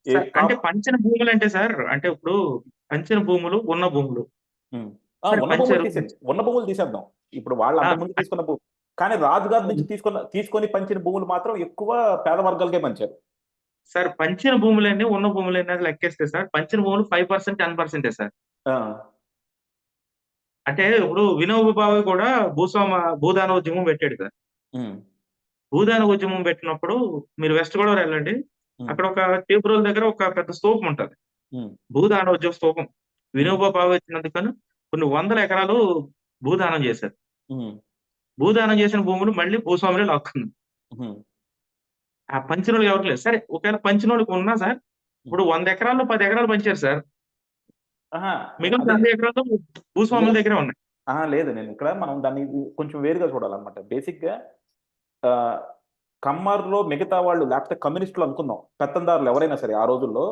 ఏ సార్ అంటే కాప్ పంచిన భూములంటే సార్ అంటే ఇప్పుడు పంచిన భూములు, ఉన్న భూములు. హ్మ్. ఆ! సరే ఉన్న భూములు పంచారు. తీసేయండి. ఉన్న భూములు తీసేద్దాం. ఇప్పుడు వాళ్ళు ఆ! అంతకుముందు తీసుకున్న కానీ రాజుగారి నుంచి తీసుకొని పంచిన భూములు మాత్రం ఎక్కువ పేద వర్గాలకే పంచారు. సార్ పంచిన భూములెన్ని, ఉన్న భూములెన్ని అని లెక్కేస్తే సార్ పంచిన భూములు 5% 10% సార్. ఆ! అంటే ఇప్పుడు వినోబా భావే కూడా భూదాన ఉద్యమం పెట్టాడు సార్. హ్మ్. భూదాన ఉద్యమం పెట్టినప్పుడు మీరు వెస్ట్ గోదావరి ఎళ్ళండి. హ్మ్. అక్కడ ఒక టేపురోల్ దగ్గర ఒక పెద్ద స్తూపం ఉంటది. హ్మ్. భూదానోద్యమ స్తూపం. హ్మ్. వినోబా భావే ఇచ్చినందుకని కొన్ని వందల ఎకరాలు భూదానం చేశారు. హ్మ్. భూదానం చేసిన భూములు మళ్ళీ భూస్వాములే లాక్కున్నారు. హ్మ్. ఆ పంచినోళ్ళకి ఎవరికి లేదు. సరే ఒకవేళ పంచినోళ్ళకి ఉన్నా సార్, హ్మ్. ఇప్పుడు 100 ఎకరాల్లో 10 ఎకరాలు పంచారు సార్. అహా! మిగిలిన అదే 100 ఎకరాలు భూస్వాముల దగ్గరే ఉన్నాయి. అహా! లేదు. ఇక్కడ మనం దాన్ని కొంచెం వేరుగా చూడాలన్నమాట. బేసిక్‌గా ఆహ్, కమ్మర్‌లో మిగతా వాళ్ళు లేకపోతే కమ్యూనిస్టులు అనుకుందాం. పెత్తందారులు ఎవరైనా సరే ఆ రోజుల్లో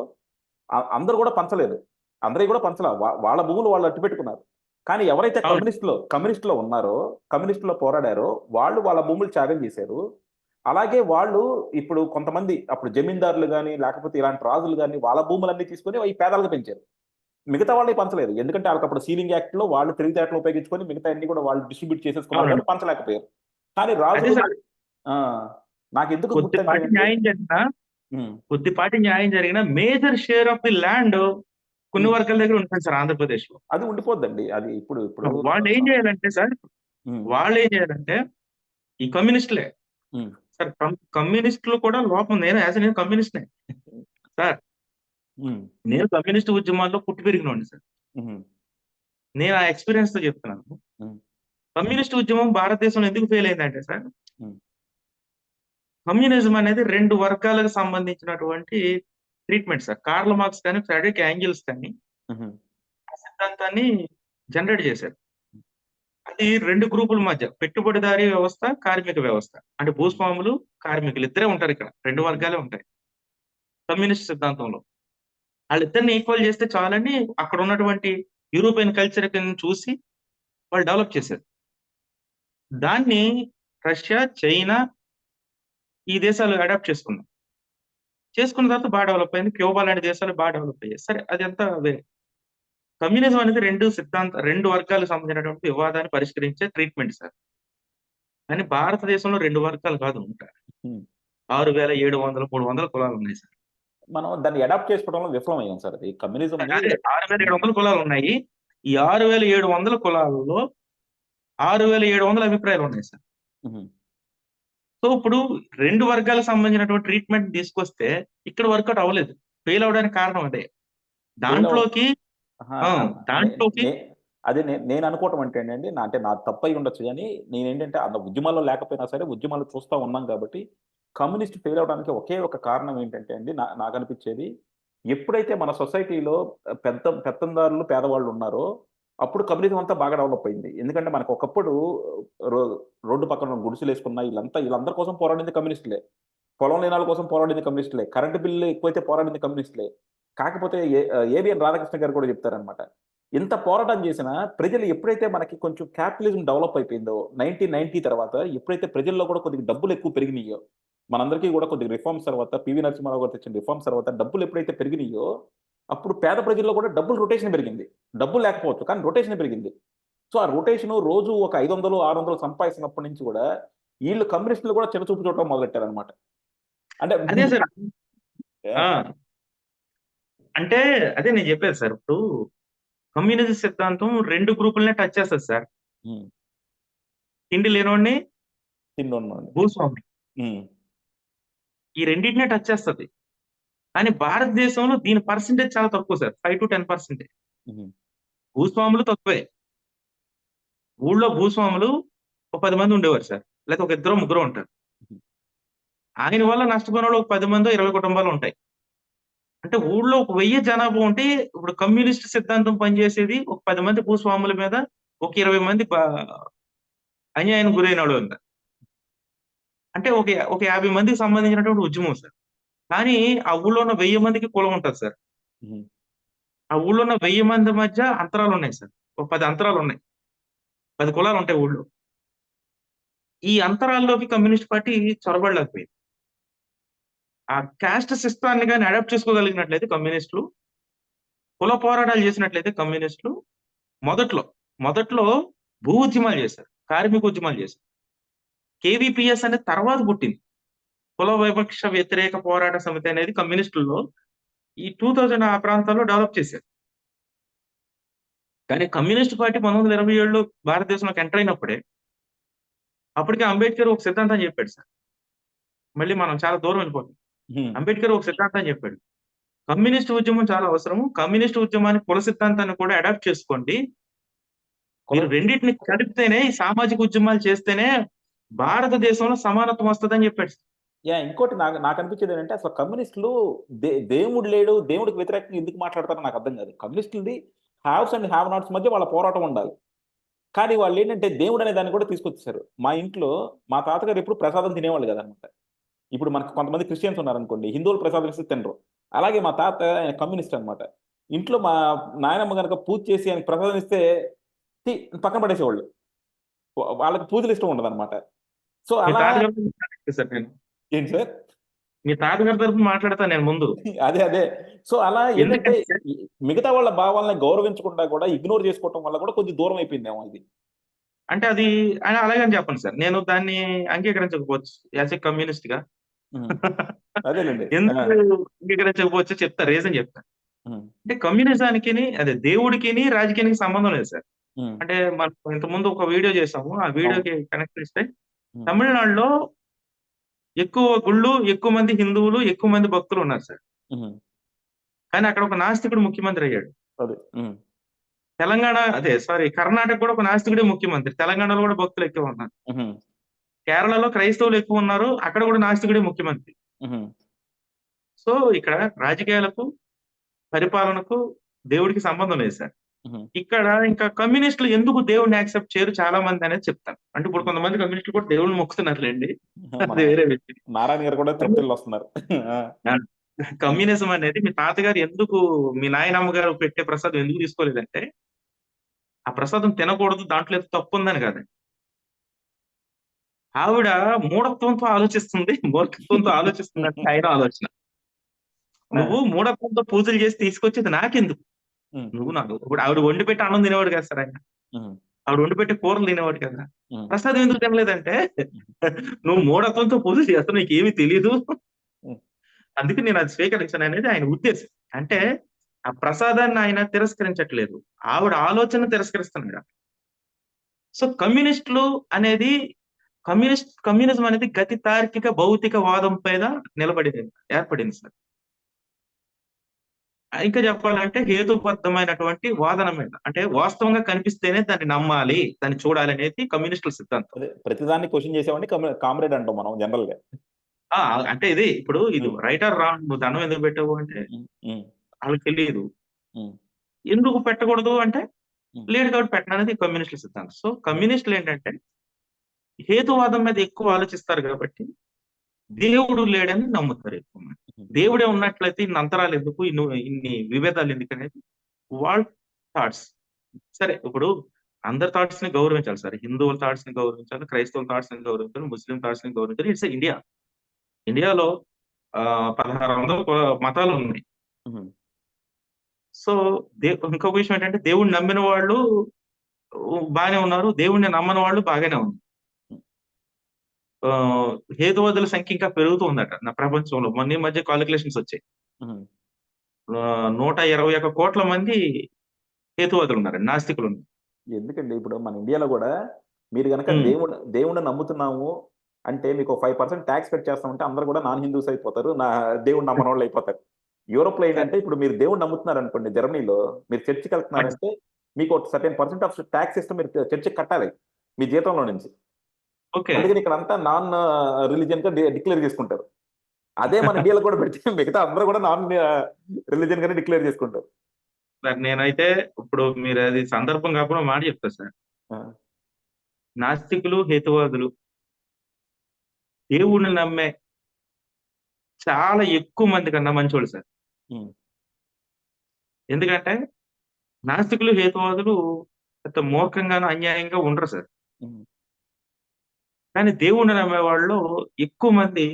అందరూ గూడా పంచలేదు. అందరియి గూడా పంచలా. వాళ్ళ భూములు వాళ్ళు అట్టు పెట్టుకున్నారు. కానీ ఎవరైతే అవును. కమ్యూనిస్ట్‌లో ఉన్నారో, కమ్యూనిస్ట్‌లో పోరాడారో వాళ్ళ భూములు త్యాగం జేశారు. అలాగే వాళ్ళు ఇప్పుడు కొంతమంది అప్పుడు జమీందారులు గాని, లేకపోతే ఇలాంటి రాజులు గాని వాళ్ళ భూములన్నీ తీసుకొని ఈ పేదలకు పెంచారు. మిగతా వాళ్ళయి పంచలేదు. ఎందుకంటే ఆళ్ళకప్పుడు సీలింగ్ యాక్ట్‌లో వాళ్ళు తెలివితేటలు ఉపయోగించుకొని మిగతాయన్నీ కూడా వాళ్ళు డిస్ట్రిబ్యూట్ చేసేసుకున్నారు అవునండి. కాబట్టి పంచలేకపోయారు. కానీ అదే రాజులు సార్ ఆ! నాకెందుకు కొద్దిపాటి గుర్తంటేనండి న్యాయం జరిగినా, హ్మ్. కొద్దిపాటి న్యాయం జరిగినా major share of the land కొన్ని హ్మ్. వర్గాల దగ్గర ఉంటుంది సార్ ఆంధ్రప్రదేశ్‌లో. అది ఉండిపోద్దండి. అది ఇప్పుడు వాళ్ళేం చేయాలంటే సార్, హ్మ్. వాళ్ళేం చేయాలంటే ఈ కమ్యూనిస్టులే. హ్మ్. సార్ కమ్యూనిస్టులు కూడా లోపం నేను కమ్యూనిస్ట్‌నే. సార్ హ్మ్. నేను కమ్యూనిస్ట్ ఉద్యమాల్లో పుట్టి పెరిగినోడిని సార్. హుహు. నేను ఆ ఎక్స్‌పీరియన్స్‌తో చెప్తున్నాను. హ్మ్. కమ్యూనిస్ట్ ఉద్యమం భారతదేశంలో ఎందుకు ఫెయిల్ అయిందంటే సార్, హ్మ్. కమ్యూనిజం అనేది 2 వర్గాలకు సంబంధించినటువంటి ట్రీట్‌మెంట్ సార్. కార్ల్ మార్క్స్ కానీ, ఫ్రెడరిక్ ఏంజెల్స్ కానీ హుహు. ఆ సిద్ధాంతాన్ని జనరేట్ చేశారు. అది 2 గ్రూపుల మధ్య పెట్టుబడిదారీ వ్యవస్థ, కార్మిక వ్యవస్థ. అంటే హ్మ్. భూస్వాములు, కార్మికులు ఇద్దరే ఉంటారిక్కడ. 2 హ్మ్. వర్గాలే ఉంటాయి. కమ్యూనిస్ట్ సిద్ధాంతంలో. ఆళ్ళిద్దరిని ఈక్వల్ చేస్తే చాలని అక్కడున్నటువంటి యూరోపియన్ కల్చర్‌ని చూసి వాళ్ళు డెవలప్ చేశారు. దాన్ని రష్యా, చైనా ఈ దేశాలు అడాప్ట్ చేసుకున్నాయి. చేసుకున్న తర్వాత డెవలప్ అయింది. క్యూబా లాంటి దేశాలు డెవలప్ అయ్యాయి. సరే అదంతా వేరే. కమ్యూనిజం అనేది 2 వర్గాలకు సంబంధించినటువంటి వివాదాన్ని పరిష్కరించే ట్రీట్‌మెంట్ సార్. కానీ భారతదేశంలో 2 వర్గాలు కాదు ఉంటాయి. హ్మ్. 6,700, 300 కులాలున్నాయి సార్. మనం దాన్ని అడాప్ట్ చేసుకోవడంలో విఫలమయ్యాం సార్ అది. కమ్యూనిజంని అదే హ్మ్. 6,700 కులాలున్నాయి. ఈ 6,700 కులాలలో 6,700 అభిప్రాయాలున్నాయి సార్. హుహు. సో, ఇప్పుడు 2 వర్గాలకు సంబంధించినటువంటి ట్రీట్‌మెంట్ తీసుకొస్తే ఇక్కడ వర్కౌట్ అవ్వలేదు. ఫెయిల్ అవ్వడానికి కారణం అదే. ఫెయిల్ అవ్వ దాంట్లోకి అహా! ఆ! నే దాంట్లోకి నే అదే నేననుకోవటం అంటేనండి అంటే నాది తప్పయ్యుండొచ్చు గానీ, నేనేంటంటే అంత ఉద్యమాల్లో లేకపోయినా సరే ఉద్యమాలు చూస్తా ఉన్నాం కాబట్టి, కమ్యూనిస్ట్ ఫెయిల్ అవ్వడానికి ఒకే ఒక కారణం ఏంటంటే అండి నాకనిపిచ్చేది, ఎప్పుడైతే మన సొసైటీలో పెత్తందారులు, పేదవాళ్ళు ఉన్నారో, అప్పుడు కమ్యూనిజం అంతా బాగా డెవలప్ అయింది. ఎందుకంటే మనకు ఒకప్పుడు రో రోడ్డు పక్కన గుడిసెలేసుకున్న ఈళ్ళందరి కోసం పోరాడింది కమ్యూనిస్టులే. పొలం లేనాళ్ళ కోసం పోరాడింది కమ్యూనిస్టులే. కరెంట్ బిల్లు ఎక్కువైతే పోరాడింది కమ్యూనిస్టులే. కాకపోతే ఏబీఎన్ రాధాకృష్ణ గారు కూడా చెప్తారనమాట. ఇంత పోరాటం చేసినా ప్రజలు ఎప్పుడైతే మనకి కొంచెం క్యాపిటలిజం డెవలప్ అయిపోయిందో 1990 తర్వాత ఎప్పుడైతే ప్రజల్లో కూడా కొద్దిగా డబ్బులెక్కువ పెరిగినియో, మనందరికీ కూడా కొద్దిగా రిఫార్మ్స్ తర్వాత పివి నరసింహారావు గారు తెచ్చిన రిఫార్మ్స్ తర్వాత డబ్బులెప్పుడైతే పెరిగినియో, అప్పుడు పేద ప్రజల్లో కూడా డబ్బులు రొటేషన్ పెరిగింది. డబ్బులు లేకపోవచ్చు కానీ రొటేషన్ పెరిగింది. సో ఆ రొటేషన్ రోజు ఒక 500 600 సంపాదించినప్పటి నుంచి కూడా వీళ్ళు కమ్యూనిస్టులు కూడా చిన్నచూపు చూడటం మొదలెట్టారు అనమాట. అంటే అదే సార్. ఆ అంటే అదే నేను చెప్పేది సార్. ఇప్పుడు కమ్యూనిజం సిద్ధాంతం 2 గ్రూపులనే టచ్ చేస్తది సార్. తిండి లేనోడిని, తిన్నోడిని. భూస్వామి. ఈ రెండింటినే టచ్ చేస్తది. కానీ భారతదేశంలో దీని పర్సెంటేజ్ చాలా తక్కువ సార్. 5-10%. భూస్వాములు తక్కువే. ఊళ్ళో భూస్వాములు ఒక 10 మంది ఉండేవారు సార్. లేకపోతే ఒక ఇద్దరు ముగ్గురు ఉంటారు. ఆయన వల్ల నష్టపోయిన వాళ్ళు ఒక 10 మందో 20 కుటుంబాలు ఉంటాయి. అంటే ఊళ్ళో ఒక 1000 జనాభా ఉంటే ఇప్పుడు కమ్యూనిస్ట్ సిద్ధాంతం పనిచేసేది ఒక 10 మంది భూస్వాముల మీద, ఒక 20 మంది అన్యాయానికి గురైన వాళ్ళు ఉంటారు. అంటే ఒక 50 మందికి సంబంధించినటువంటి ఉద్యమం సార్. కానీ ఆ ఊళ్ళో ఉన్న 1000 మందికి కులం ఉంటది సార్. ఆ ఊళ్ళో ఉన్న 1000 మంది మధ్య అంతరాలు ఉన్నాయి సార్. ఒక 10 అంతరాలు ఉన్నాయి. 10 కులాలు ఉంటాయి ఊళ్ళో. ఈ అంతరాల్లోకి కమ్యూనిస్ట్ పార్టీ చొరబడలేకపోయింది. ఆ కాస్ట్ సిస్టాన్ని గాని అడాప్ట్ చేసుకోగలిగినట్లయితే కమ్యూనిస్టులు, కుల పోరాటాలు చేసినట్లయితే కమ్యూనిస్టులు మొదట్లో భూ ఉద్యమాలు చేశారు. కార్మిక ఉద్యమాలు చేశారు. కేవీపీఎస్ అనేది తర్వాత పుట్టింది. కుల వివక్ష వ్యతిరేక పోరాట సమితి అనేది కమ్యూనిస్టుల్లో ఈ 2000 ఆ ప్రాంతాల్లో డెవలప్ చేశారు. కానీ కమ్యూనిస్ట్ పార్టీ 1927లో భారతదేశంలోకి ఎంటర్ అయినప్పుడే అప్పటికే అంబేద్కర్ ఒక సిద్ధాంతం చెప్పాడు సార్. మళ్ళీ మనం చాలా దూరం వెళ్ళిపోతాం. అంబేద్కర్ ఒక సిద్ధాంతం చెప్పాడు. కమ్యూనిస్ట్ ఉద్యమం చాలా అవసరము. కమ్యూనిస్ట్ ఉద్యమాన్ని కుల సిద్ధాంతాన్ని కూడా అడాప్ట్ చేసుకోండి. మీరు రెండింటిని కలిపితేనే ఈ సామాజిక ఉద్యమాలు చేస్తేనే భారతదేశంలో సమానత్వం వస్తదని చెప్పాడు. ఇంకోటి నాకు అనిపించేది ఏంటంటే అసలు కమ్యూనిస్టులు దేవుడు లేడు, దేవుడికి వ్యతిరేకంగా ఎందుకు మాట్లాడతారో నాకు అర్థం కాదు. కమ్యూనిస్టులది హ్యావ్స్ అండ్ హ్యావ్ నాట్స్ మధ్య వాళ్ళ పోరాటం ఉండాలి. కానీ వాళ్ళు ఏంటంటే దేవుడు అనే దాన్ని కూడా తీసుకొచ్చేసారు. మా ఇంట్లో మా తాతగారు ఎప్పుడు ప్రసాదం తినేవాళ్ళు కదనమాట. ఇప్పుడు మనకు కొంతమంది క్రిస్టియన్స్ ఉన్నారనుకోండి, హిందువులు ప్రసాదం ఇస్తే తినరు. అలాగే మా తాత ఆయన కమ్యూనిస్ట్ అనమాట. ఇంట్లో మా నాయనమ్మ గనక పూజ చేసి ఆయన ప్రసాదం ఇస్తే పక్కన పడేసేవాళ్ళు. వాళ్ళకి పూజలు ఇష్టం ఉండదన్నమాట. సో మీ అలా తాతగారితో మాట్లాడతా సార్ నేను. ఏంటి సార్? మీ తాతగారి తరపున మాట్లాడతా నేను ముందు. అదే. సో అలా ఏంటంటే ఎందుకంటే మిగతా వాళ్ళ భావాలని గౌరవించకుండా కూడా ఇగ్నోర్ చేసుకోవటం వల్ల కూడా కొంచెం దూరం అయిపోయిందేమో ఇది. అంటే అది అలాగని చెప్పండి సార్. నేను దాన్ని అంగీకరించకపోవచ్చు యాస్ ఏ కమ్యూనిస్ట్ గా. అదేలేండి. ఎందుకు అంగీకరించకపోవచ్చో చెప్తా, రీజన్ చెప్తా. అంటే కమ్యూనిజానికి అదే దేవుడికి రాజకీయానికి సంబంధం లేదు సార్. అంటే మనం ఇంతకుముందు ఒక వీడియో చేసాము. ఆ వీడియోకి కనెక్ట్ చేస్తే తమిళనాడులో ఎక్కువ గుళ్ళు, ఎక్కువ మంది హిందువులు, ఎక్కువ మంది భక్తులు ఉన్నారు సార్. కానీ అక్కడ ఒక నాస్తికుడు ముఖ్యమంత్రి అయ్యాడు. కర్ణాటక కూడా ఒక నాస్తికుడే ముఖ్యమంత్రి. తెలంగాణలో కూడా భక్తులు ఎక్కువ ఉన్నారు. కేరళలో క్రైస్తవులు ఎక్కువ ఉన్నారు. అక్కడ కూడా నాస్తికుడే ముఖ్యమంత్రి. సో ఇక్కడ రాజకీయాలకు, పరిపాలనకు దేవుడికి సంబంధం లేదు సార్. ఇక్కడ ఇంకా కమ్యూనిస్టులు ఎందుకు దేవుడిని యాక్సెప్ట్ చేయరు చాలా మంది అనేది చెప్తాను. అంటే ఇప్పుడు కొంతమంది కమ్యూనిస్టులు కూడా దేవుడిని మొక్కుతున్నారులేండి. అది వేరే విషయం. నారాయణ గారు కూడా తిరుపతిలో వస్తున్నారు. కమ్యూనిజం అనేది మీ తాతగారు ఎందుకు, మీ నాయనమ్మ గారు పెట్టే ప్రసాదం ఎందుకు తీసుకోలేదంటే ఆ ప్రసాదం తినకూడదు, దాంట్లో ఏదో తప్పు ఉందని కాదు. ఆవిడ మూఢత్వంతో ఆలోచిస్తుంది, మూర్ఖత్వంతో ఆలోచిస్తుంది అంటే ఆయన ఆలోచన. నువ్వు మూఢత్వంతో పూజలు చేసి తీసుకొచ్చేది నాకెందుకు? నువ్వు నాకు ఇప్పుడు ఆవిడ వండి పెట్టి అన్నం తినేవాడు కదా సార్ ఆయన. ఆవిడ వండి పెట్టి కూరలు తినేవాడు కదా. ప్రసాదం ఎందుకు తినలేదంటే నువ్వు మూఢత్వంతో పూజలు చేస్తావు, నీకు ఏమీ తెలియదు, అందుకే నేను అది స్వీకరించాను అనేది ఆయన ఉద్దేశం. అంటే ఆ ప్రసాదాన్ని ఆయన తిరస్కరించట్లేదు, ఆవిడ ఆలోచన తిరస్కరిస్తున్నాడు. సో కమ్యూనిజం అనేది గతి తార్కిక భౌతిక వాదం పైన ఏర్పడింది సార్. ఇంకా చెప్పాలంటే హేతుబద్ధమైనటువంటి వాదన మీద, అంటే వాస్తవంగా కనిపిస్తేనే దాన్ని నమ్మాలి, దాన్ని చూడాలి అనేది కమ్యూనిస్టుల సిద్ధాంతం. ప్రతిదాన్ని క్వశ్చన్ చేసేవాడిని కామ్రేడ్ అంటాం మనం జనరల్ గా. అంటే ఇది ఇప్పుడు ఇది రైట్ ఆర్ రాంగ్, నువ్వు దండం ఎందుకు పెట్టావు అంటే వాళ్ళకి తెలియదు. ఎందుకు పెట్టకూడదు అంటే లేదు కాబట్టి పెట్టడం అనేది కమ్యూనిస్టుల సిద్ధాంతం. సో కమ్యూనిస్టులు ఏంటంటే హేతువాదం మీద ఎక్కువ ఆలోచిస్తారు కాబట్టి దేవుడు లేడని నమ్ముతారు ఎక్కువ మంది. దేవుడే ఉన్నట్లయితే ఇన్ని అంతరాలు ఎందుకు, ఇన్ని విభేదాలు ఎందుకు అనేది వాళ్ళ థాట్స్. సరే ఇప్పుడు అందరి థాట్స్ ని గౌరవించాలి సార్. హిందువుల థాట్స్ ని గౌరవించాలి, క్రైస్తవుల థాట్స్ ని గౌరవించాలి, ముస్లిం థాట్స్ ని గౌరవించాలి. ఇట్స్ ఇండియాలో 1600 మతాలు ఉన్నాయి. సో ఇంకొక విషయం ఏంటంటే దేవుడిని నమ్మిన వాళ్ళు బాగానే ఉన్నారు. దేవుణ్ణి నమ్మని వాళ్ళు బాగానే ఉన్నారు. ఆహ్, హేతువాదుల సంఖ్య ఇంకా పెరుగుతూ ఉందట నా ప్రపంచంలో. మొన్న ఈ మధ్య కాలిక్యులేషన్స్ వచ్చాయి. ఉమ్. 121 కోట్ల మంది హేతువాదులు ఉన్నారండి. నాస్తికులు ఉన్నారు. ఎందుకండి ఇప్పుడు మన ఇండియాలో కూడా మీరు గనక హ్మ్. దేవుణ్ణి నమ్ముతున్నాము అంటే మీకు 5% ట్యాక్స్ కట్ చేస్తామంటే అందరూ కూడా నాన్ హిందూస్ అయిపోతారు. దేవుణ్ణి నమ్మని వాళ్ళు అయిపోతారు. యూరోప్‌లో ఏంటంటే ఇప్పుడు మీరు దేవుణ్ణి నమ్ముతున్నారు అనుకోండి జర్మనీలో మీరు చర్చికి వెళ్తున్నారంటే మీకు ఒక certain percent of tax system మీరు చర్చికి కట్టాలి. మీ జీతంలో నుంచి. ఓకే. అందుకని ఇక్కడంతా నాన్ రిలిజియన్‌గా డిక్లేర్ చేసుకుంటారు. అదే మన ఇండియాలో కూడా పెడితే మిగతా అందరూ కూడా నాన్ రిలిజియన్ గానే డిక్లేర్ చేసుకుంటారు. సార్ నేనైతే ఇప్పుడు మీరు అది సందర్భం కాకుండా మాట చెప్తా సార్. ఆ! నాస్తికులు, హేతువాదులు దేవుడిని నమ్మే చాలా ఎక్కువ మంది కన్నా మంచోళ్ళు సార్. హ్మ్. ఎందుకంటే నాస్తికులు, హేతువాదులు పెద్ద మూర్ఖంగాను, అన్యాయంగా ఉండరు సార్. హ్మ్. కానీ దేవుడిని నమ్మే వాళ్ళు ఎక్కువ మంది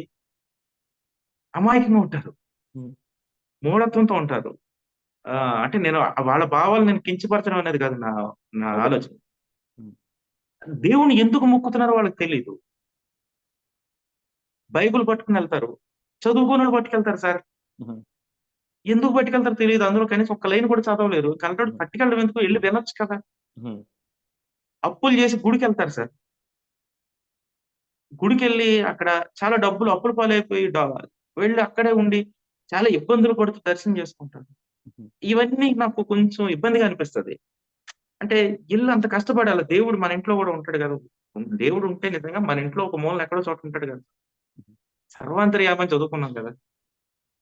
అమాయకంగా ఉంటారు. హ్మ్. మూఢత్వంతో ఉంటారు. అంటే నేను వాళ్ళ భావాలు నేను కించపరచడం అనేది కాదు నా నా అదేలెండి. ఆలోచన. హ్మ్. దేవుడిని ఎందుకు మొక్కుతున్నారో వాళ్ళకి తెలీదు. బైబిల్ పట్టుకొనెళ్తారు. చదువుకోనోళ్ళు పట్టుకెళ్తారు సార్. హుహు. ఎందుకు పట్టుకెళ్తారో తెలీదు. అందులో కనీసం ఒక్క లైన్ కూడా చదవలేరు. హ్మ్. పట్టుకెళ్ళడం ఎందుకు? ఎళ్లి వినొచ్చు కదా! హ్మ్. అప్పులు చేసి గుడికెళ్తారు సార్. గుడికెళ్ళి అక్కడ చాలా డబ్బులు అప్పుల పాలైపోయి వెళ్లి అక్కడే ఉండి చాలా ఇబ్బందులు పడుతూ దర్శనం చేసుకుంటారు. హుహు. ఇవన్నీ నాకు కొంచెం ఇబ్బందిగా అనిపిస్తది. అంటే ఈళ్ళు అంత కష్టపడాలి. దేవుడు మన ఇంట్లో గూడా ఉంటాడు గదా! దేవుడు ఉంటే నిజంగా మన ఇంట్లో ఒక మూలన ఎక్కడో చోట ఉంటాడు గదా! హుహు. సర్వాంతర్యామి అని చదువుకున్నాం గదా!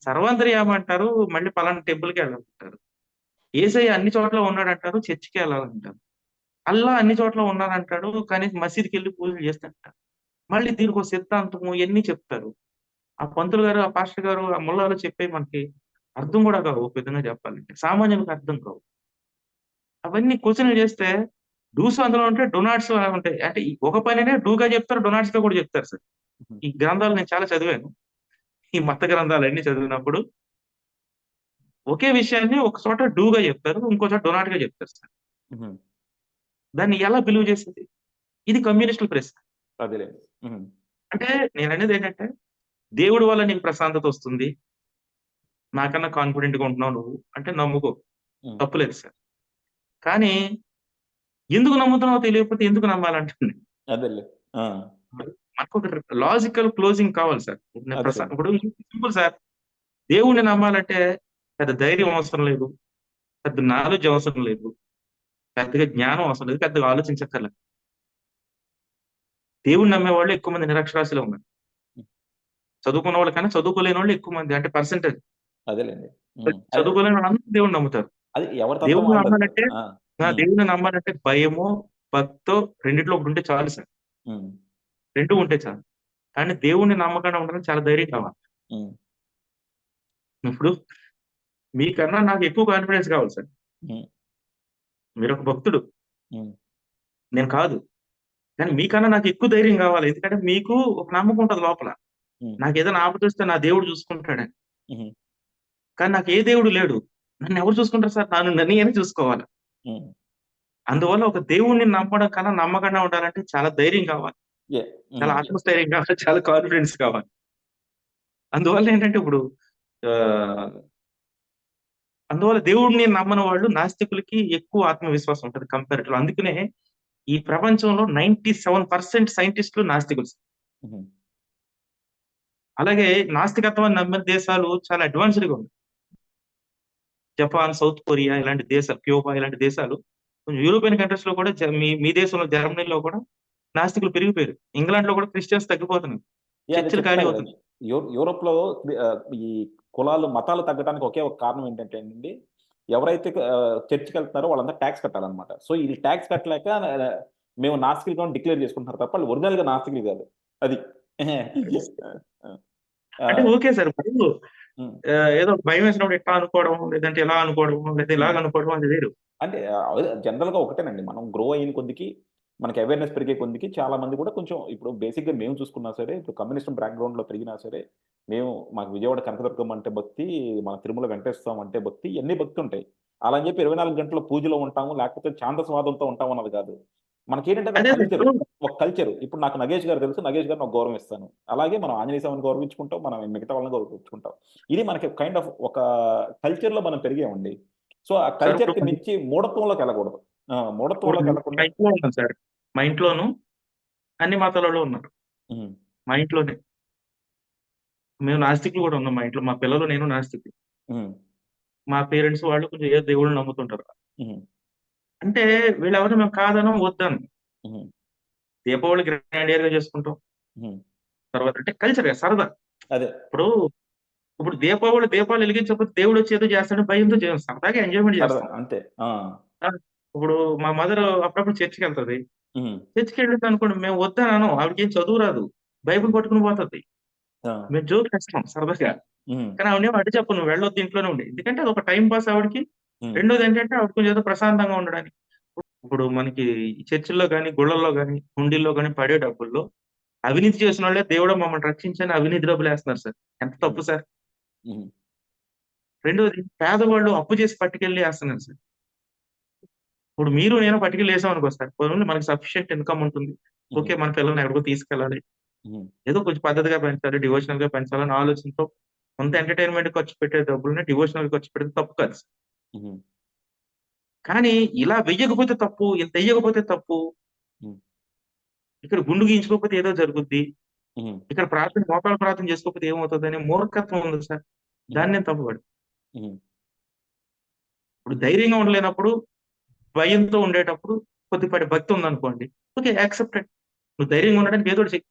సర్వాంతర్యామి అంటారు. మళ్ళీ పలానా టెంపుల్‌కే ఎళ్ళాలంటారు. యేసయ్య అన్ని చోట్ల ఉన్నాడంటారు. చర్చికే ఎళ్ళాలంటారు. అల్లా అన్ని చోట్ల ఉన్నాడంటాడు. కానీ మసీదుకెళ్ళి పూజలు చేస్తాడంటారు. మళ్ళీ దీనికో సిద్ధాంతము ఇయన్నీ చెప్తారు. ఆ పంతులు గారు, ఆ పాస్టర్ గారు, ఆ ముల్లాలు చెప్పేవి మనకి అర్థం గూడా కావు ఒక విధంగా చెప్పాలంటే. సామాన్యునికి అర్థం కావు. అవన్నీ క్వెషన్‌లు చేస్తే డూస్ అందులో ఉంటాయి. డూ నాట్స్ ఉంటాయి. అంటే ఈ ఒక పనినే డూగా చెప్తారు. డూ నాట్స్‌గా కూడా చెప్తారు సార్. హుహు. ఈ గ్రంథాలు నేను చాలా చదివాను. ఈ మత గ్రంథాలన్నీ చదివినప్పుడు ఒకే విషయాన్ని ఒక చోట డూగా చెప్తారు. ఇంకో చోట డూ నాట్‌గా చెప్తారు సార్. హుహు. దాన్ని ఎలా బిలీవ్ చేసేది? ఇది కమ్యూనిస్టుల ప్రశ్న. అదేలెండి. హుహు. అంటే నేననేదేంటంటే దేవుడి వల్ల నీకు ప్రశాంతతొస్తుంది. నాకన్నా కాన్ఫిడెంట్‌గా ఉంటున్నావు నువ్వు అంటే నమ్ముకో. హ్మ్. తప్పులేదు సార్. కానీ ఎందుకు నమ్ముతున్నావో తెలియకపోతే ఎందుకు నమ్మాలంటున్నా. అదేలే. ఆ! మనకొక లాజికల్ క్లోజింగ్ కావాలి సార్. అదేలెండి. ఇప్పుడు సింపుల్ సార్. దేవుడిని నమ్మాలంటే పెద్ద ధైర్యం అవసరం లేదు. పెద్ద నాలెడ్జ్ అవసరం లేదు. పెద్దగా జ్ఞానం అవసరం లేదు. పెద్దగా ఆలోచించక్కర్లేదు. దేవుడిని నమ్మేవాళ్ళు ఎక్కువ మంది నిరక్షరాస్యులే ఉన్నారు. హ్మ్. చదువుకున్న వాళ్ళ కన్నా చదువుకోలేనోళ్ళు ఎక్కువ మంది. అంటే పర్సెంటేజ్. అదేలెండి. హ్మ్. అదే చదువుకోలేని వాళ్ళందరూ దేవుడిని నమ్ముతారు. అది ఎవరి తత్వం దేవుడిని వాళ్ళదది. నమ్మాలంటే ఆ! హ్మ్. దేవుడిని నమ్మాలంటే భయమో, భక్తో రెండిట్లో ఒకటుంటే చాలు సార్. హ్మ్. 2 ఉంటే చాలు. కానీ దేవుడిని నమ్మకంగా ఉండడానికి చాలా ధైర్యం కావాలి. హ్మ్. ఇప్పుడు మీకన్నా నాకు ఎక్కువ కాన్ఫిడెన్స్ కావాలి సార్. హ్మ్. మీరొక భక్తుడు. హ్మ్. నేను కాదు. కానీ మీకన్నా నాకు ఎక్కువ ధైర్యం కావాలి. ఎందుకంటే మీకు ఒక నమ్మకం ఉంటది లోపల. హ్మ్. నాకేదైనా ఆపదొస్తే నా దేవుడు చూసుకుంటాడని. హుహు. కానీ నాకు ఏ దేవుడు లేడు. నన్నెవరు చూసుకుంటారు సార్? నన్ను నేనే చూసుకోవాలి. హ్మ్. అందువల్ల ఒక దేవుడిని నమ్మడం కన్నా నమ్మకంగా ఉండాలంటే చాలా ధైర్యం కావాలి. చాలా హ్మ్. ఆత్మస్థైర్యం కావాలి. చాలా కాన్ఫిడెన్స్ కావాలి. అందువల్ల ఏంటంటే ఇప్పుడు ఆహ్, అందువల్ల దేవుడిని నమ్మని వాళ్ళు నాస్తికులకి ఎక్కువ ఆత్మవిశ్వాసం ఉంటది కంపారిటివ్‌లో. అందుకనే ఈ ప్రపంచంలో 97% సైంటిస్ట్‌లు నాస్తికులు. హుహు. అలాగే నాస్తికత్వాన్ని నమ్మిన దేశాలు చాలా అడ్వాన్స్‌డ్‌గా ఉన్నాయి. జపాన్, సౌత్ కొరియా ఇలాంటి దేశాలు, క్యూబా ఇలాంటి దేశాలు కొంచెం యూరోపియన్ కంట్రీస్‌లో కూడా మీ మీ దేశంలో జర్మనీలో కూడా నాస్తికులు పెరిగిపోయారు. ఇంగ్లాండ్‌లో కూడా క్రిస్టియన్స్ తగ్గిపోతున్నారు. అదే చర్చిలు చెప్తున్నా ఖాళీ అవుతున్నాయి. గదండీ. యూరోప్‌లో ఈ కులాలు, మతాలు తగ్గడానికి ఒకే ఒక కారణం ఏంటంటే అండి, ఎవరైతే చర్చ్‌కెళ్తున్నారో వాళ్ళందరూ టాక్స్ కట్టాలన్నమాట. సో, ఈళ్ళు టాక్స్ కట్టలేక మేము నాస్తికులుగా డిక్లేర్ చేసుకుంటున్నారు తప్ప ఆళ్ళు ఒరిజినల్‌గా నాస్తికులు గాదు. అది. అంటే ఆ! Okay sir. ఇప్పుడు హ్మ్. ఏదో భయమేసినప్పుడు ఇట్లా అనుకోవడం, లేదంటే ఇలా అనుకోవడం, లేదా హ్మ్. ఇలాగ అనుకోవడం అది వేరు. అంటే అదే జనరల్‌గా ఒకటేనండి. మనం గ్రో అయిన కొద్దికి, మనకి అవేర్‌నెస్ పెరిగే కొద్దికి చాలా మంది కూడా కొంచెం ఇప్పుడు బేసిక్‌గా మేము చూసుకున్నా సరే, ఇప్పుడు కమ్యూనిస్ట్ బ్యాక్‌గ్రౌండ్‌లో పెరిగినా సరే, మాకు విజయవాడ కనకదుర్గమ్మ అంటే భక్తి, మన తిరుమల వెంకటేశ్వర స్వామి అంటే భక్తి, ఇయన్నీ భక్తుంటాయి. అలా అని చెప్పి 24 గంటలు పూజలో ఉంటాము, లేకపోతే ఛాందస్వాదంతో ఉంటాం అన్నది కాదు. మనకేంటంటే అది అదే కల్చర్. ఇప్పుడు ఒక కల్చర్. ఇప్పుడు నాకు నగేష్ గారు తెలుసు. నగేష్ గారిని ఒక గౌరవం ఇస్తాను. అలాగే మనం ఆంజనేయ స్వామిని గౌరవించుకుంటాం. మనం మిగతా వాళ్ళని గౌరవించుకుంటాం. ఇది మనకి కైండ్ ఆఫ్ ఒక కల్చర్‌లో మనం పెరిగామండి. సో, ఆ సార్ కల్చర్‌కి మించి మూఢత్వంలోకి వెళ్ళకూడదు. ఇప్పుడు మూఢత్వంలోకి మా వెళ్ళకుండా ఇంట్లో ఉన్నాం సార్. మా ఇంట్లోను అన్ని మతాలోళ్ళు ఉన్నారు. హ్మ్. మా ఇంట్లోనే. మేము నాస్తికులు కూడా ఉన్నాం మా ఇంట్లో. మా పిల్లలు, నేను నాస్తికులు. హ్మ్. మా పేరెంట్స్ వాళ్ళు కొంచెం ఏదో దేవుళ్ళని నమ్ముతుంటారు. హుహు. అంటే వీళ్ళెవరిని మేము కాదనం, వద్దనం. హుహు. దీపావళి గ్రాండియర్‌గా చేసుకుంటాం. హ్మ్. తర్వాత అంటే కల్చర్ సరదా. అదే. ఇప్పుడు ఇప్పుడు దీపావళి దీపాలు వెలిగించకపోతే దేవుడొచ్చి ఏదో చేస్తాడని భయంతో చేయం. సరదాగా ఎంజాయ్‌మెంట్ సరదా చేస్తాం. అంతే. ఆ! ఆ! ఇప్పుడు మా మదర్ అప్పుడప్పుడు చర్చికెళ్తది. హ్మ్. చర్చికెళ్ళిందనుకోండి మేము వద్దననం. ఆవిడకేం చదువు రాదు. బైబిల్ పట్టుకొని పోతది. ఆ! మేము జోకులేస్తాం సరదాగా. హ్మ్. కానీ ఆవిడనేమో అడ్డు చెప్పను. నువ్వు వెళ్ళొద్దు ఇంట్లోనే ఉండు. ఎందుకంటే అదొక టైమ్ పాస్ ఆవిడకి. హ్మ్. రెండోదేంటంటే ఆవిడ కొంచెం ఏదో ప్రశాంతంగా ఉండడానికి. ఇప్పుడు మనకి చర్చిల్లో గాని, గుళ్ళల్లో గాని, హుండీల్లో గాని పడే డబ్బుల్లో అవినీతి చేసినోళ్ళే దేవుడు మమ్మల్ని రక్షించని అవినీతి డబ్బులేస్తున్నారు సార్. ఎంత హ్మ్. తప్పు సార్. హుహు. రెండోది పేదవాళ్ళు అప్పు చేసి పట్టుకెళ్ళి ఏస్తున్నారు సార్. ఇప్పుడు మీరు నేను పట్టుకెళ్ళి ఏసామనుకో సార్. పోనీ మనకి సఫిషియెంట్ ఇన్‌కమ్ ఉంటుంది. హుహు. ఓకే. మన పిల్లల్ని ఎక్కడికో తీసుకెళ్ళాలి. హ్మ్. ఏదో కొంచెం పద్ధతిగా పెంచాలి, డివోషనల్‌గా పెంచాలన్న ఆలోచనతో కొంత ఎంటర్‌టైన్‌మెంట్‌కి ఖర్చు పెట్టే డబ్బుల్ని డివోషనల్‌గా ఖర్చు పెడితే తప్పు కాదు సార్. హుహు. కానీ ఇలా వెయ్యకపోతే తప్పు, ఇంతెయ్యకపోతే తప్పు, హ్మ్. ఇక్కడ గుండు గీయించుకోకపోతే ఏదో జరుగుద్ది. హ్మ్. ఇక్కడ ప్రార్థన మోకాళ్ళ ప్రార్థన చేసుకోకపోతే ఏమవుతదనే మూర్ఖత్వం ఉంది సార్. హుహు. దాన్ని నేను తప్పుపడను. హ్మ్. ఇప్పుడు ధైర్యంగా ఉండలేనప్పుడు, భయంతో ఉండేటప్పుడు కొద్దిపాటి భక్తి ఉందనుకోండి. ఓకే. యాక్సెప్టెడ్. నువ్వు ధైర్యంగా ఉండడానికి ఏదో ఒకటి చెయ్.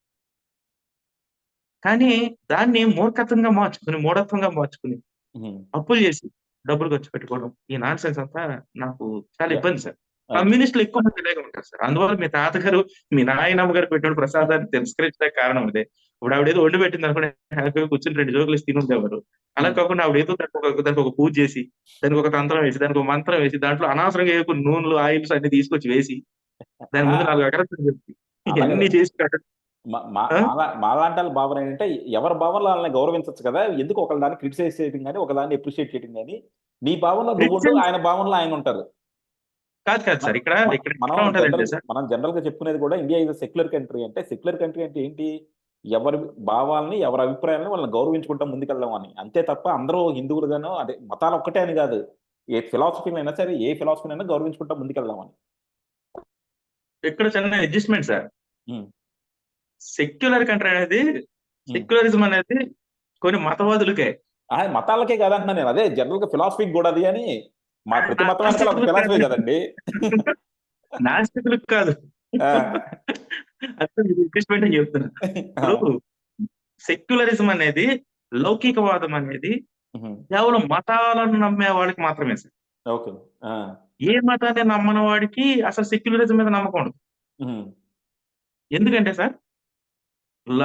కానీ దాన్ని మూర్ఖత్వంగా మార్చుకొని, మూఢత్వంగా మార్చుకొని, హ్మ్. అప్పులు చేసి డబ్బులు ఖర్చు పెట్టుకోవడం. ఈ నాన్‌సెన్స్ అంతా నాకు చాలా యాహ్! ఇబ్బంది సార్. అది. కమ్యూనిస్ట్‌లు ఎక్కువ మంది ఇలాగే ఉంటారు సార్. అందువల్ల మీ తాతగారు, మీ నాయనమ్మ గారు పెట్టిన ప్రసాదాన్ని తిరస్కరించడానికి కారణం ఇదే. ఇప్పుడు ఆవిడేదో వండి పెట్టిందనుకోండి హ్యాపీగా కూర్చొని 2 జోకులేసి తినుండేవారు. అలా హ్మ్. కాకుండా ఆవిడేదో దానికొక పూజ చేసి, దానికొక తంత్రం వేసి, దానికొక మంత్రం వేసి, దాంట్లో అనవసరంగా ఏవో కొన్ని నూనెలు, ఆయిల్స్ అన్నీ తీసుకొచ్చి వేసి, దాని అహా! ముందు 4 అగరత్తులు పెట్టి, అలాగే ఇయన్నీ చేసి పెట్టడం. మా మా ఆ! మాలాంటోళ్ళ భావన ఏంటంటే, ఎవరి భావనలు ఆళ్ళని గౌరవించొచ్చు కదా! ఎందుకు ఒకళ్ళ దాన్ని క్రిటిసైజ్ చేయడం గాని, ఒకదాన్ని అప్రిషియేట్ చేయడం గాని, నీ భావనలో నువ్వుండు, క్రిటిసిజం ఆయన భావనలో ఆయనుంటారు. కాదు కాదు సార్. మనం ఇక్కడ మ ఇక్కడ మనం ఎట్లా ఉంటదంటే సార్ మనం జనరల్‌గా చెప్పుకునేది కూడా India is a secular country అంటే, సెక్యులర్ కంట్రీ అంటే ఏంటి? ఎవరి భావాల్ని, ఎవరి అభిప్రాయాలను వాళ్ళని గౌరవించుకుంటా ముందుకెళ్దాం అని. అంతే తప్ప అందరూ హిందువులుగానో అదే మతాలొక్కటే అని గాదు. ఏ ఫిలాసఫీనైనా సరే, ఏ ఫిలాసఫీనైనా గౌరవించుకుంటా ముందుకెళ్దాం అని. ఇక్కడ చిన్న అడ్జస్ట్‌మెంట్ సార్. హ్మ్. సెక్యులర్ కంట్రీ అనేది హ్మ్. సెక్యులరిజం అనేది కొన్ని మతవాదులకే. మతాలకే కాదంటున్నా నేను. అదే జనరల్‌గా ఫిలాసఫీకి గూడా అది అని. అది ప్రతి మతం వెనకాల ఒక నాస్తికులకు ఫిలాసఫీ కాదు. గదండీ! నాస్తికులకు కాదు. ఆ! అసలు ఇది అడ్జస్ట్‌మెంటే చెప్తున్నా. ఆ! ఇప్పుడు సెక్యులరిజం అనేది, లౌకికవాదం అనేది హుహు. కేవలం మతాలను నమ్మే వాళ్ళకి మాత్రమే సార్. ఓకే. ఆ! ఏ మతాన్ని నమ్మని వాడికి అసలు సెక్యులరిజం మీద నమ్మకం ఉండదు. హ్మ్. ఎందుకంటే సార్ ల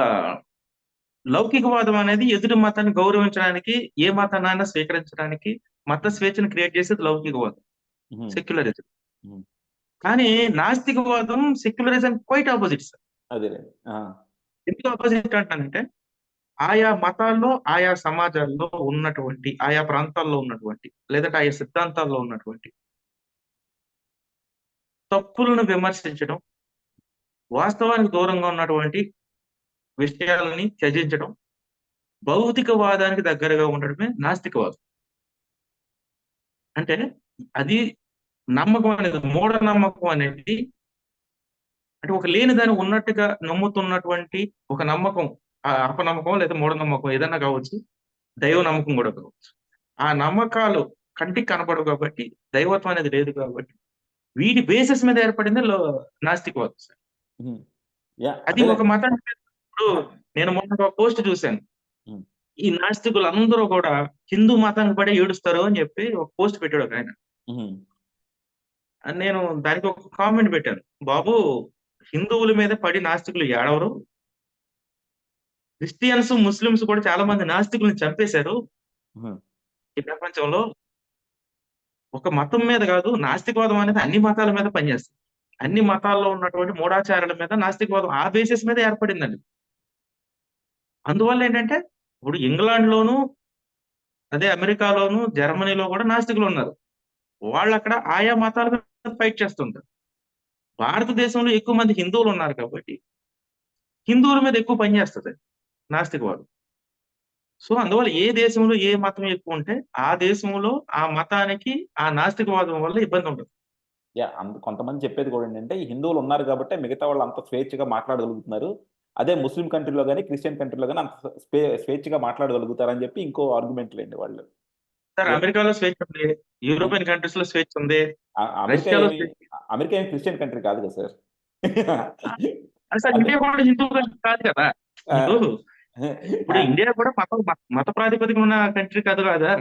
లౌకికవాదం అనేది ఎదుటి మతాన్ని గౌరవించడానికి, ఏ మతాన్నైనా స్వీకరించడానికి, మత స్వేచ్ఛను క్రియేట్ చేసేది లౌకికవాదం. హ్మ్. సెక్యులరిజం. హ్మ్. కానీ నాస్తికవాదం సెక్యులరిజం క్వైట్ అపోజిట్ సార్. అదేలెండి. ఆ! ఎందుకు అపోజిట్ అంటానంటే, ఆయా మతాల్లో, ఆయా సమాజాల్లో ఉన్నటువంటి, ఆయా ప్రాంతాల్లో ఉన్నటువంటి, లేదంటే ఆయా సిద్ధాంతాల్లో ఉన్నటువంటి తప్పులను విమర్శించడం, వాస్తవానికి దూరంగా ఉన్నటువంటి విషయాలని త్యజించడం, భౌతికవాదానికి దగ్గరగా ఉండడమే నాస్తికవాదం. అంటే అది నమ్మకం అనేది, మూఢనమ్మకం అనేది అంటే ఒక లేని దాన్ని ఉన్నట్టుగా నమ్ముతున్నటువంటి ఒక నమ్మకం. అపనమ్మకం లేదా మూఢనమ్మకం ఏదన్నా కావచ్చు. దైవ నమ్మకం గూడా కావచ్చు. ఆ నమ్మకాలు కంటికి కనపడవు కాబట్టి, దైవత్వం అనేది లేదు కాబట్టి, వీటి బేసిస్ మీద ఏర్పడిందే నాస్తికవాదం సార్. హ్మ్. యాహ్! అది ఒక అదేలెండి. మతానికి ఇప్పుడు అహా! నేను మొన్న ఒక పోస్ట్ చూసాను. హ్మ్. ఈ నాస్తికులందరూ కూడా హిందూ మతానికి పడే ఏడుస్తారు అని చెప్పి ఒక పోస్ట్ పెట్టాడు ఒకాయన. హ్మ్. నేను దానికి ఒక కామెంట్ పెట్టాను. బాబు హిందువుల మీద పడి నాస్తికులు ఏడవరు. క్రిస్టియన్స్, ముస్లిమ్స్ కూడా చాలా మంది నాస్తికుల్ని చంపేశారు హ్మ్. ఈ ప్రపంచంలో. ఒక మతం మీద గాదు, నాస్తికవాదం అనేది అన్ని మతాల మీద పనిచేస్తది. అన్ని మతాల్లో ఉన్నటువంటి మూఢాచారాల మీద నాస్తికవాదం ఆ బేసిస్ మీద ఏర్పడిందండి. అందువల్లేంటంటే, ఇప్పుడు ఇంగ్లాండ్‌లోను, అదే అమెరికాలోను, జర్మనీలో గూడా నాస్తికులున్నారు. వాళ్ళు అక్కడ ఆయా మతాల మీద ఫైట్ చేస్తుంటారు. భారతదేశంలో ఎక్కువ మంది హిందువులు ఉన్నారు కాబట్టి హిందువుల మీద ఎక్కువ పనిచేస్తుంది నాస్తికవాదం. సో అందువల్ల ఏ దేశంలో ఏ మతం ఎక్కువ ఉంటే ఆ దేశంలో ఆ మతానికి ఆ నాస్తికవాదం వల్ల ఇబ్బంది ఉండదు. కొంతమంది చెప్పేది కూడా ఏంటంటే ఈ హిందువులు ఉన్నారు కాబట్టి మిగతా వాళ్ళు అంత స్వేచ్ఛగా మాట్లాడగలుగుతున్నారు. అదే ముస్లిం కంట్రీలో గాని, క్రిస్టియన్ కంట్రీలో గాని అంత స్వేచ్ఛగా మాట్లాడగలుగుతారని చెప్పి ఇంకో ఆర్గ్యుమెంట్ లేండి వాళ్ళు. సార్ ఏ- అమెరికాలో స్వేచ్ఛ ఉంది, ఉం? యూరోపియన్ కంట్రీస్ లో స్వేచ్ఛ ఉంది, అమెరికా రష్యాలో ఏమి స్వేచ్ఛ. అమెరికా ఏమి క్రిస్టియన్ కంట్రీ కాదు కదా సార్. అది సార్ అంటే ఇండియా కూడా హిందూ కంట్రీ కాదు కదా. ఆ, ఇప్పుడు ఇప్పుడు ఇండియా కూడా మత ప్రాతిపదికన ఉన్న కంట్రీ కాదు కదా.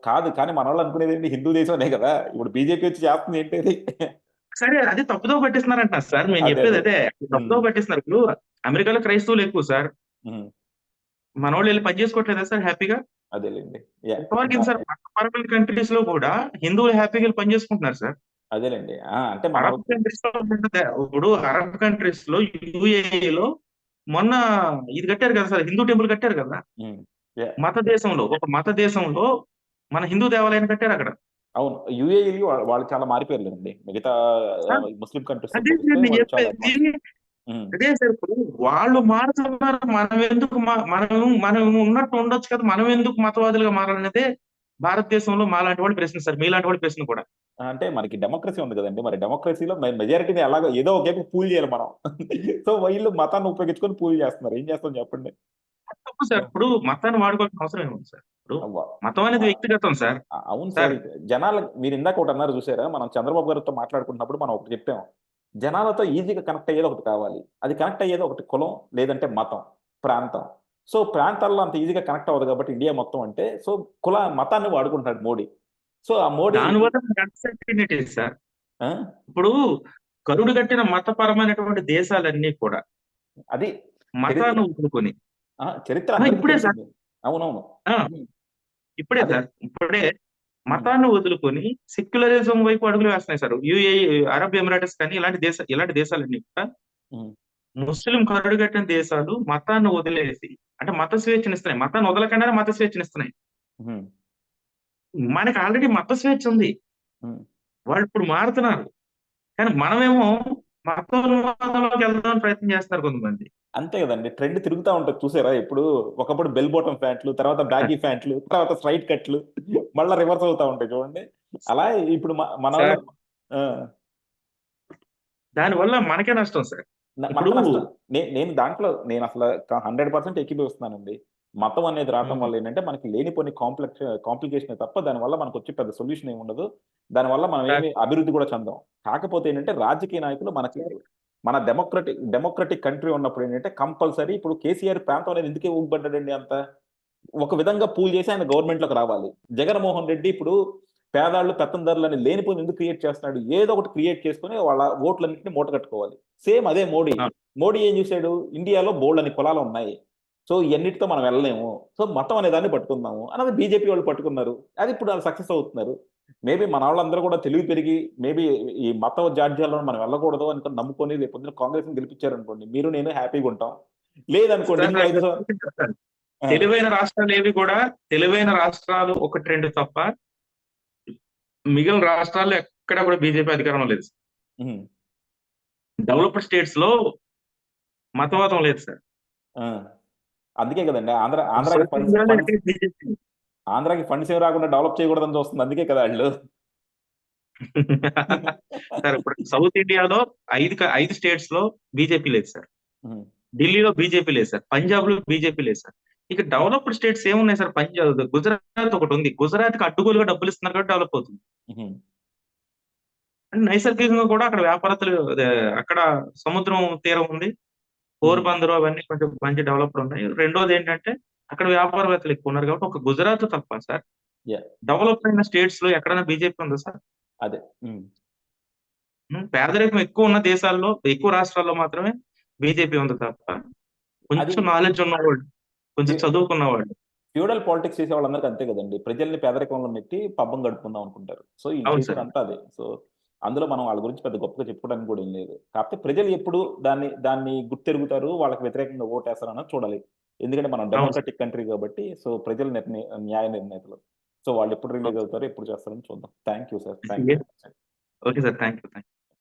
కాదు, కానీ మన వాళ్ళు అనుకునేది ఏంటి, హిందూ దేశమే కదా. ఇప్పుడు బీజేపీ వచ్చి చేస్తుంది ఏంటి? సరే అది తప్పుదో పట్టిస్తున్నారంటున్నారు సార్, మేము అదే చెప్పేది అదే. అదే. ఉం, తప్పుదో పట్టిస్తున్నారు. ఇప్పుడు అమెరికాలో క్రైస్తవులు ఎక్కువ సార్, ఉం, మనోళ్ళు వెళ్ళి పని చేసుకోవట్లేదా సార్ హ్యాపీగా? అదేలేండి. యా, ఎంతవరకు సార్ మతపరమైన కంట్రీస్ లో కూడా హిందువులు హ్యాపీగా వెళ్ళి పని చేసుకుంటున్నారు సార్. అదేలేండి. అంటే మనం అరబ్ కంట్రీస్ లో ఇప్పుడు అరబ్ కంట్రీస్ లో యూఏఈలో మొన్న ఇది కట్టారు కదా సార్, హిందూ టెంపుల్ కట్టారు కదా. ఉం, యా, ఒక మత దేశంలో మన హిందూ దేవాలయం కట్టారు అక్కడ. అవును. యూఏఈ వాళ్ళు చాలా మారిపోయారులేండి. మిగతా సార్, ముస్లిం కంట్రీస్ తో అదే పోలిస్తే నేను వాళ్ళు చాలా చెప్పేది. ఉమ్, అదే సార్, ఇప్పుడు వాళ్ళు మారుతున్నారు, మనం ఎందుకు మనం ఉన్నట్టు ఉండొచ్చు కదా, మనం ఎందుకు మతవాదులుగా మారాలనేదే భారతదేశంలో మాలాంటి వాళ్ళు ప్రశ్న సార్, మీలాంటి వాళ్ళ ప్రశ్న కూడా. అంటే మనకి డెమోక్రసీ ఉంది కదండి. మరి డెమోక్రసీలో మెజారిటీని ఎలాగో ఏదో ఒక పూల్ చేయాలి మనం. సో వీళ్ళు మతాన్ని ఉపయోగించుకొని పూల్ చేస్తున్నారు. ఏం చేస్తాం చెప్పండి. అది తప్పు సార్. ఇప్పుడు మతాన్ని వాడుకోవాల్సిన అవసరం ఏముంది సార్? ఇప్పుడు అవ్వ. మతం అనేది ఆ, వ్యక్తిగతం సార్. అవును సార్. సార్ జనాలు మీరు ఇందాక ఒకటి అన్నారు చూసారా, మనం చంద్రబాబు గారితో మాట్లాడుకున్నప్పుడు మనం ఒకటి చెప్పాం. జనాలతో ఈజీగా కనెక్ట్ అయ్యేది ఒకటి కావాలి. అది కనెక్ట్ అయ్యేది ఒకటి కులం, లేదంటే మతం, ప్రాంతం. సో ప్రాంతాల్లో అంత ఈజీగా కనెక్ట్ అవ్వదు కాబట్టి ఇండియా మొత్తం అంటే, సో మతాన్ని వాడుకుంటున్నాడు మోడీ. సో ఆ మోడీ దానివల్ల అన్సర్టనిటీ సార్. ఆ, ఇప్పుడు కరుడు కట్టిన మతపరమైనటువంటి దేశాలన్నీ కూడా అది చరిత్ర. మతాన్ని వదులుకొని చరిత్ర అందరికీ ఇప్పుడే సార్, తెలిసింది. అవునవును. ఆ, ఉమ్, ఇప్పుడే అదే. సార్, ఇప్పుడే ఉమ్, మతాన్ని వదులుకొని సెక్యులరిజం వైపు అడుగులు వేస్తున్నాయి సార్. యుఏఈ, అరబ్ ఎమిరేట్స్ కానీ ఇలాంటి దేశాలన్నీ కూడా ఉమ్, ముస్లిం కరుడుగట్టిన దేశాలు మతాన్ని వదిలేసి, అంటే మత స్వేచ్ఛనిస్తున్నాయి. మతాన్ని వదలకుండానే మత స్వేచ్ఛనిస్తున్నాయి. ఉమ్, మనకి ఆల్రెడీ మత స్వేచ్ఛ ఉంది, ఉమ్. వాళ్ళు ఇప్పుడు మారుతున్నారు. కానీ మనమేమో మతంలోకి వెళ్దామని ప్రయత్నం చేస్తున్నారు కొంతమంది. అంతే కదండి. ట్రెండ్ తిరుగుతూ ఉంటుంది చూసారా. ఇప్పుడు ఒకప్పుడు బెల్ బాటమ్ ప్యాంట్లు, తర్వాత బ్యాగీ ప్యాంట్లు, తర్వాత స్ట్రైట్ కట్లు, మళ్ళీ రివర్స్ అవుతా ఉంటాయి చూడండి. అలా ఇప్పుడు మన వాళ్ళు సార్, దానివల్ల మనకే నష్టం సార్. ఇప్పుడు మనకు నష్టం. నేను దాంట్లో నేను అసలు 100% ఏకీభవిస్తున్నానండి. మతం అనేది రావటం ఉమ్, వల్ల ఏంటంటే మనకి లేనిపోని కాంప్లికేషన్ తప్ప దానివల్ల మనకు వచ్చే పెద్ద సొల్యూషన్ ఏమి ఉండదు. దానివల్ల మనం సార్, ఏమి అభివృద్ధి కూడా చెందాం. కాకపోతే ఏంటంటే రాజకీయ నాయకులు మనకి మన డెమోక్రటిక్ కంట్రీ ఉన్నప్పుడు ఏంటంటే కంపల్సరీ ఇప్పుడు కేసీఆర్ ప్రాంతం అనేది ఎందుకే ఊగిపడ్డాడండి అంత. ఒక విధంగా పూల్ చేసి ఆయన గవర్నమెంట్ లోకి రావాలి. జగన్మోహన్ రెడ్డి ఇప్పుడు పేదాళ్ళు పెత్తందారులని లేనిపోయింది ఎందుకు క్రియేట్ చేస్తున్నాడు, ఏదో ఒకటి క్రియేట్ చేసుకుని వాళ్ళ ఓట్లన్నింటినీ మూట కట్టుకోవాలి. సేమ్ అదే మోడీ. ఆ, మోడీ ఏం చూశాడు, ఇండియాలో బోల్డ్ అని కులాలు ఉన్నాయి, సో ఇవన్నిటితో మనం వెళ్ళలేము, సో మతం అనే దాన్ని పట్టుకుందాము అన్నది బీజేపీ వాళ్ళు పట్టుకున్నారు. అది ఇప్పుడు వాళ్ళు సక్సెస్ అవుతున్నారు. మేబీ మన వాళ్ళందరూ కూడా తెలివి పెరిగి మేబీ ఈ మత జాడ్యాల్లో మనం వెళ్ళకూడదు అని నమ్ముకొని రేపు కాంగ్రెస్ ని గెలిపించారనుకోండి, మీరు నేను హ్యాపీగా ఉంటాం. లేదనుకోండి సార్, ఇంకో నాకు సార్, తెలివైన రాష్ట్రాలు ఏవి కూడా, తెలివైన రాష్ట్రాలు ఒకటి రెండు తప్ప మిగిలిన రాష్ట్రాల్లో ఎక్కడ కూడా బీజేపీ అధికారంలో లేదు. ఉమ్, డెవలప్డ్ స్టేట్స్ లో మతవాదం లేదు సార్. ఆ. అందుకే కదండి సౌత్ ఇండియాలో ఎక్కడ బీజేపీ ఆంధ్రాకి ఫండ్స్ ఏమి రాకుండా డెవలప్ చేయకూడదని చూస్తుంది. అందుకే కదా వాళ్ళు. సార్, ఇప్పుడు సౌత్ ఇండియాలో ఐదు స్టేట్స్ లో బీజేపీ లేదు సార్. ఉమ్, ఢిల్లీలో బీజేపీ లేదు సార్. పంజాబ్ లో బీజేపీ లేదు సార్. ఇక డెవలప్డ్ స్టేట్స్ ఏమున్నాయి సార్? పంజాబ్, గుజరాత్ ఒకటి ఉంది. గుజరాత్ కి అడ్డుగోలుగా డబ్బులు ఇస్తున్నారు కాబట్టి డెవలప్ అవుతుంది. ఉమ్, అండ్ నైసర్గికంగా కూడా అక్కడ వ్యాపారస్తులు, అక్కడ సముద్రం తీరం ఉంది, ఉమ్, పోర్బందర్ అవన్నీ కొంచెం మంచి డెవలప్డ్ ఉన్నాయి. రెండోది ఏంటంటే అక్కడ వ్యాపారవేత్తలు ఎక్కువ ఉన్నారు కాబట్టి ఒక గుజరాత్ తప్ప సార్ యా, డెవలప్ అయిన స్టేట్స్ లో ఎక్కడైనా బీజేపీ ఉందా సార్? అదే. ఉమ్, పేదరికం ఎక్కువ ఉన్న దేశాల్లో, ఎక్కువ రాష్ట్రాల్లో మాత్రమే బీజేపీ ఉంది తప్ప అది కొంచెం నాలెడ్జ్ ఉన్నవాళ్ళు, కొంచెం చదువుకున్న వాళ్ళు. ఫ్యూడల్ పాలిటిక్స్ చేసే వాళ్ళందరికీ అంతే కదండి. ప్రజల్ని పేదరికంలో నెట్టి పబ్బం గడుపుకుందాం అనుకుంటారు. సో వీళ్ళు అవును చేసేది సార్. అంతా అదే. సో అందులో మనం వాళ్ళ గురించి పెద్ద గొప్పగా చెప్పుకోవడానికి కూడా ఏం లేదు. కాకపోతే ప్రజలు ఎప్పుడు దాన్ని గుర్తెరుగుతారు, వాళ్ళకి వ్యతిరేకంగా ఓటేస్తారు అన్నది చూడాలి. ఎందుకంటే మనం అవును సార్. డెమోక్రటిక్ కంట్రీ కాబట్టి, సో ప్రజల న్యాయ నిర్ణేతలు. సో వాళ్ళు ఎప్పుడు రిలీజ్ ఓకే అవుతారో ఎప్పుడు చేస్తారని చూద్దాం. Thank you sir. Thank you. Okay sir. Thank you.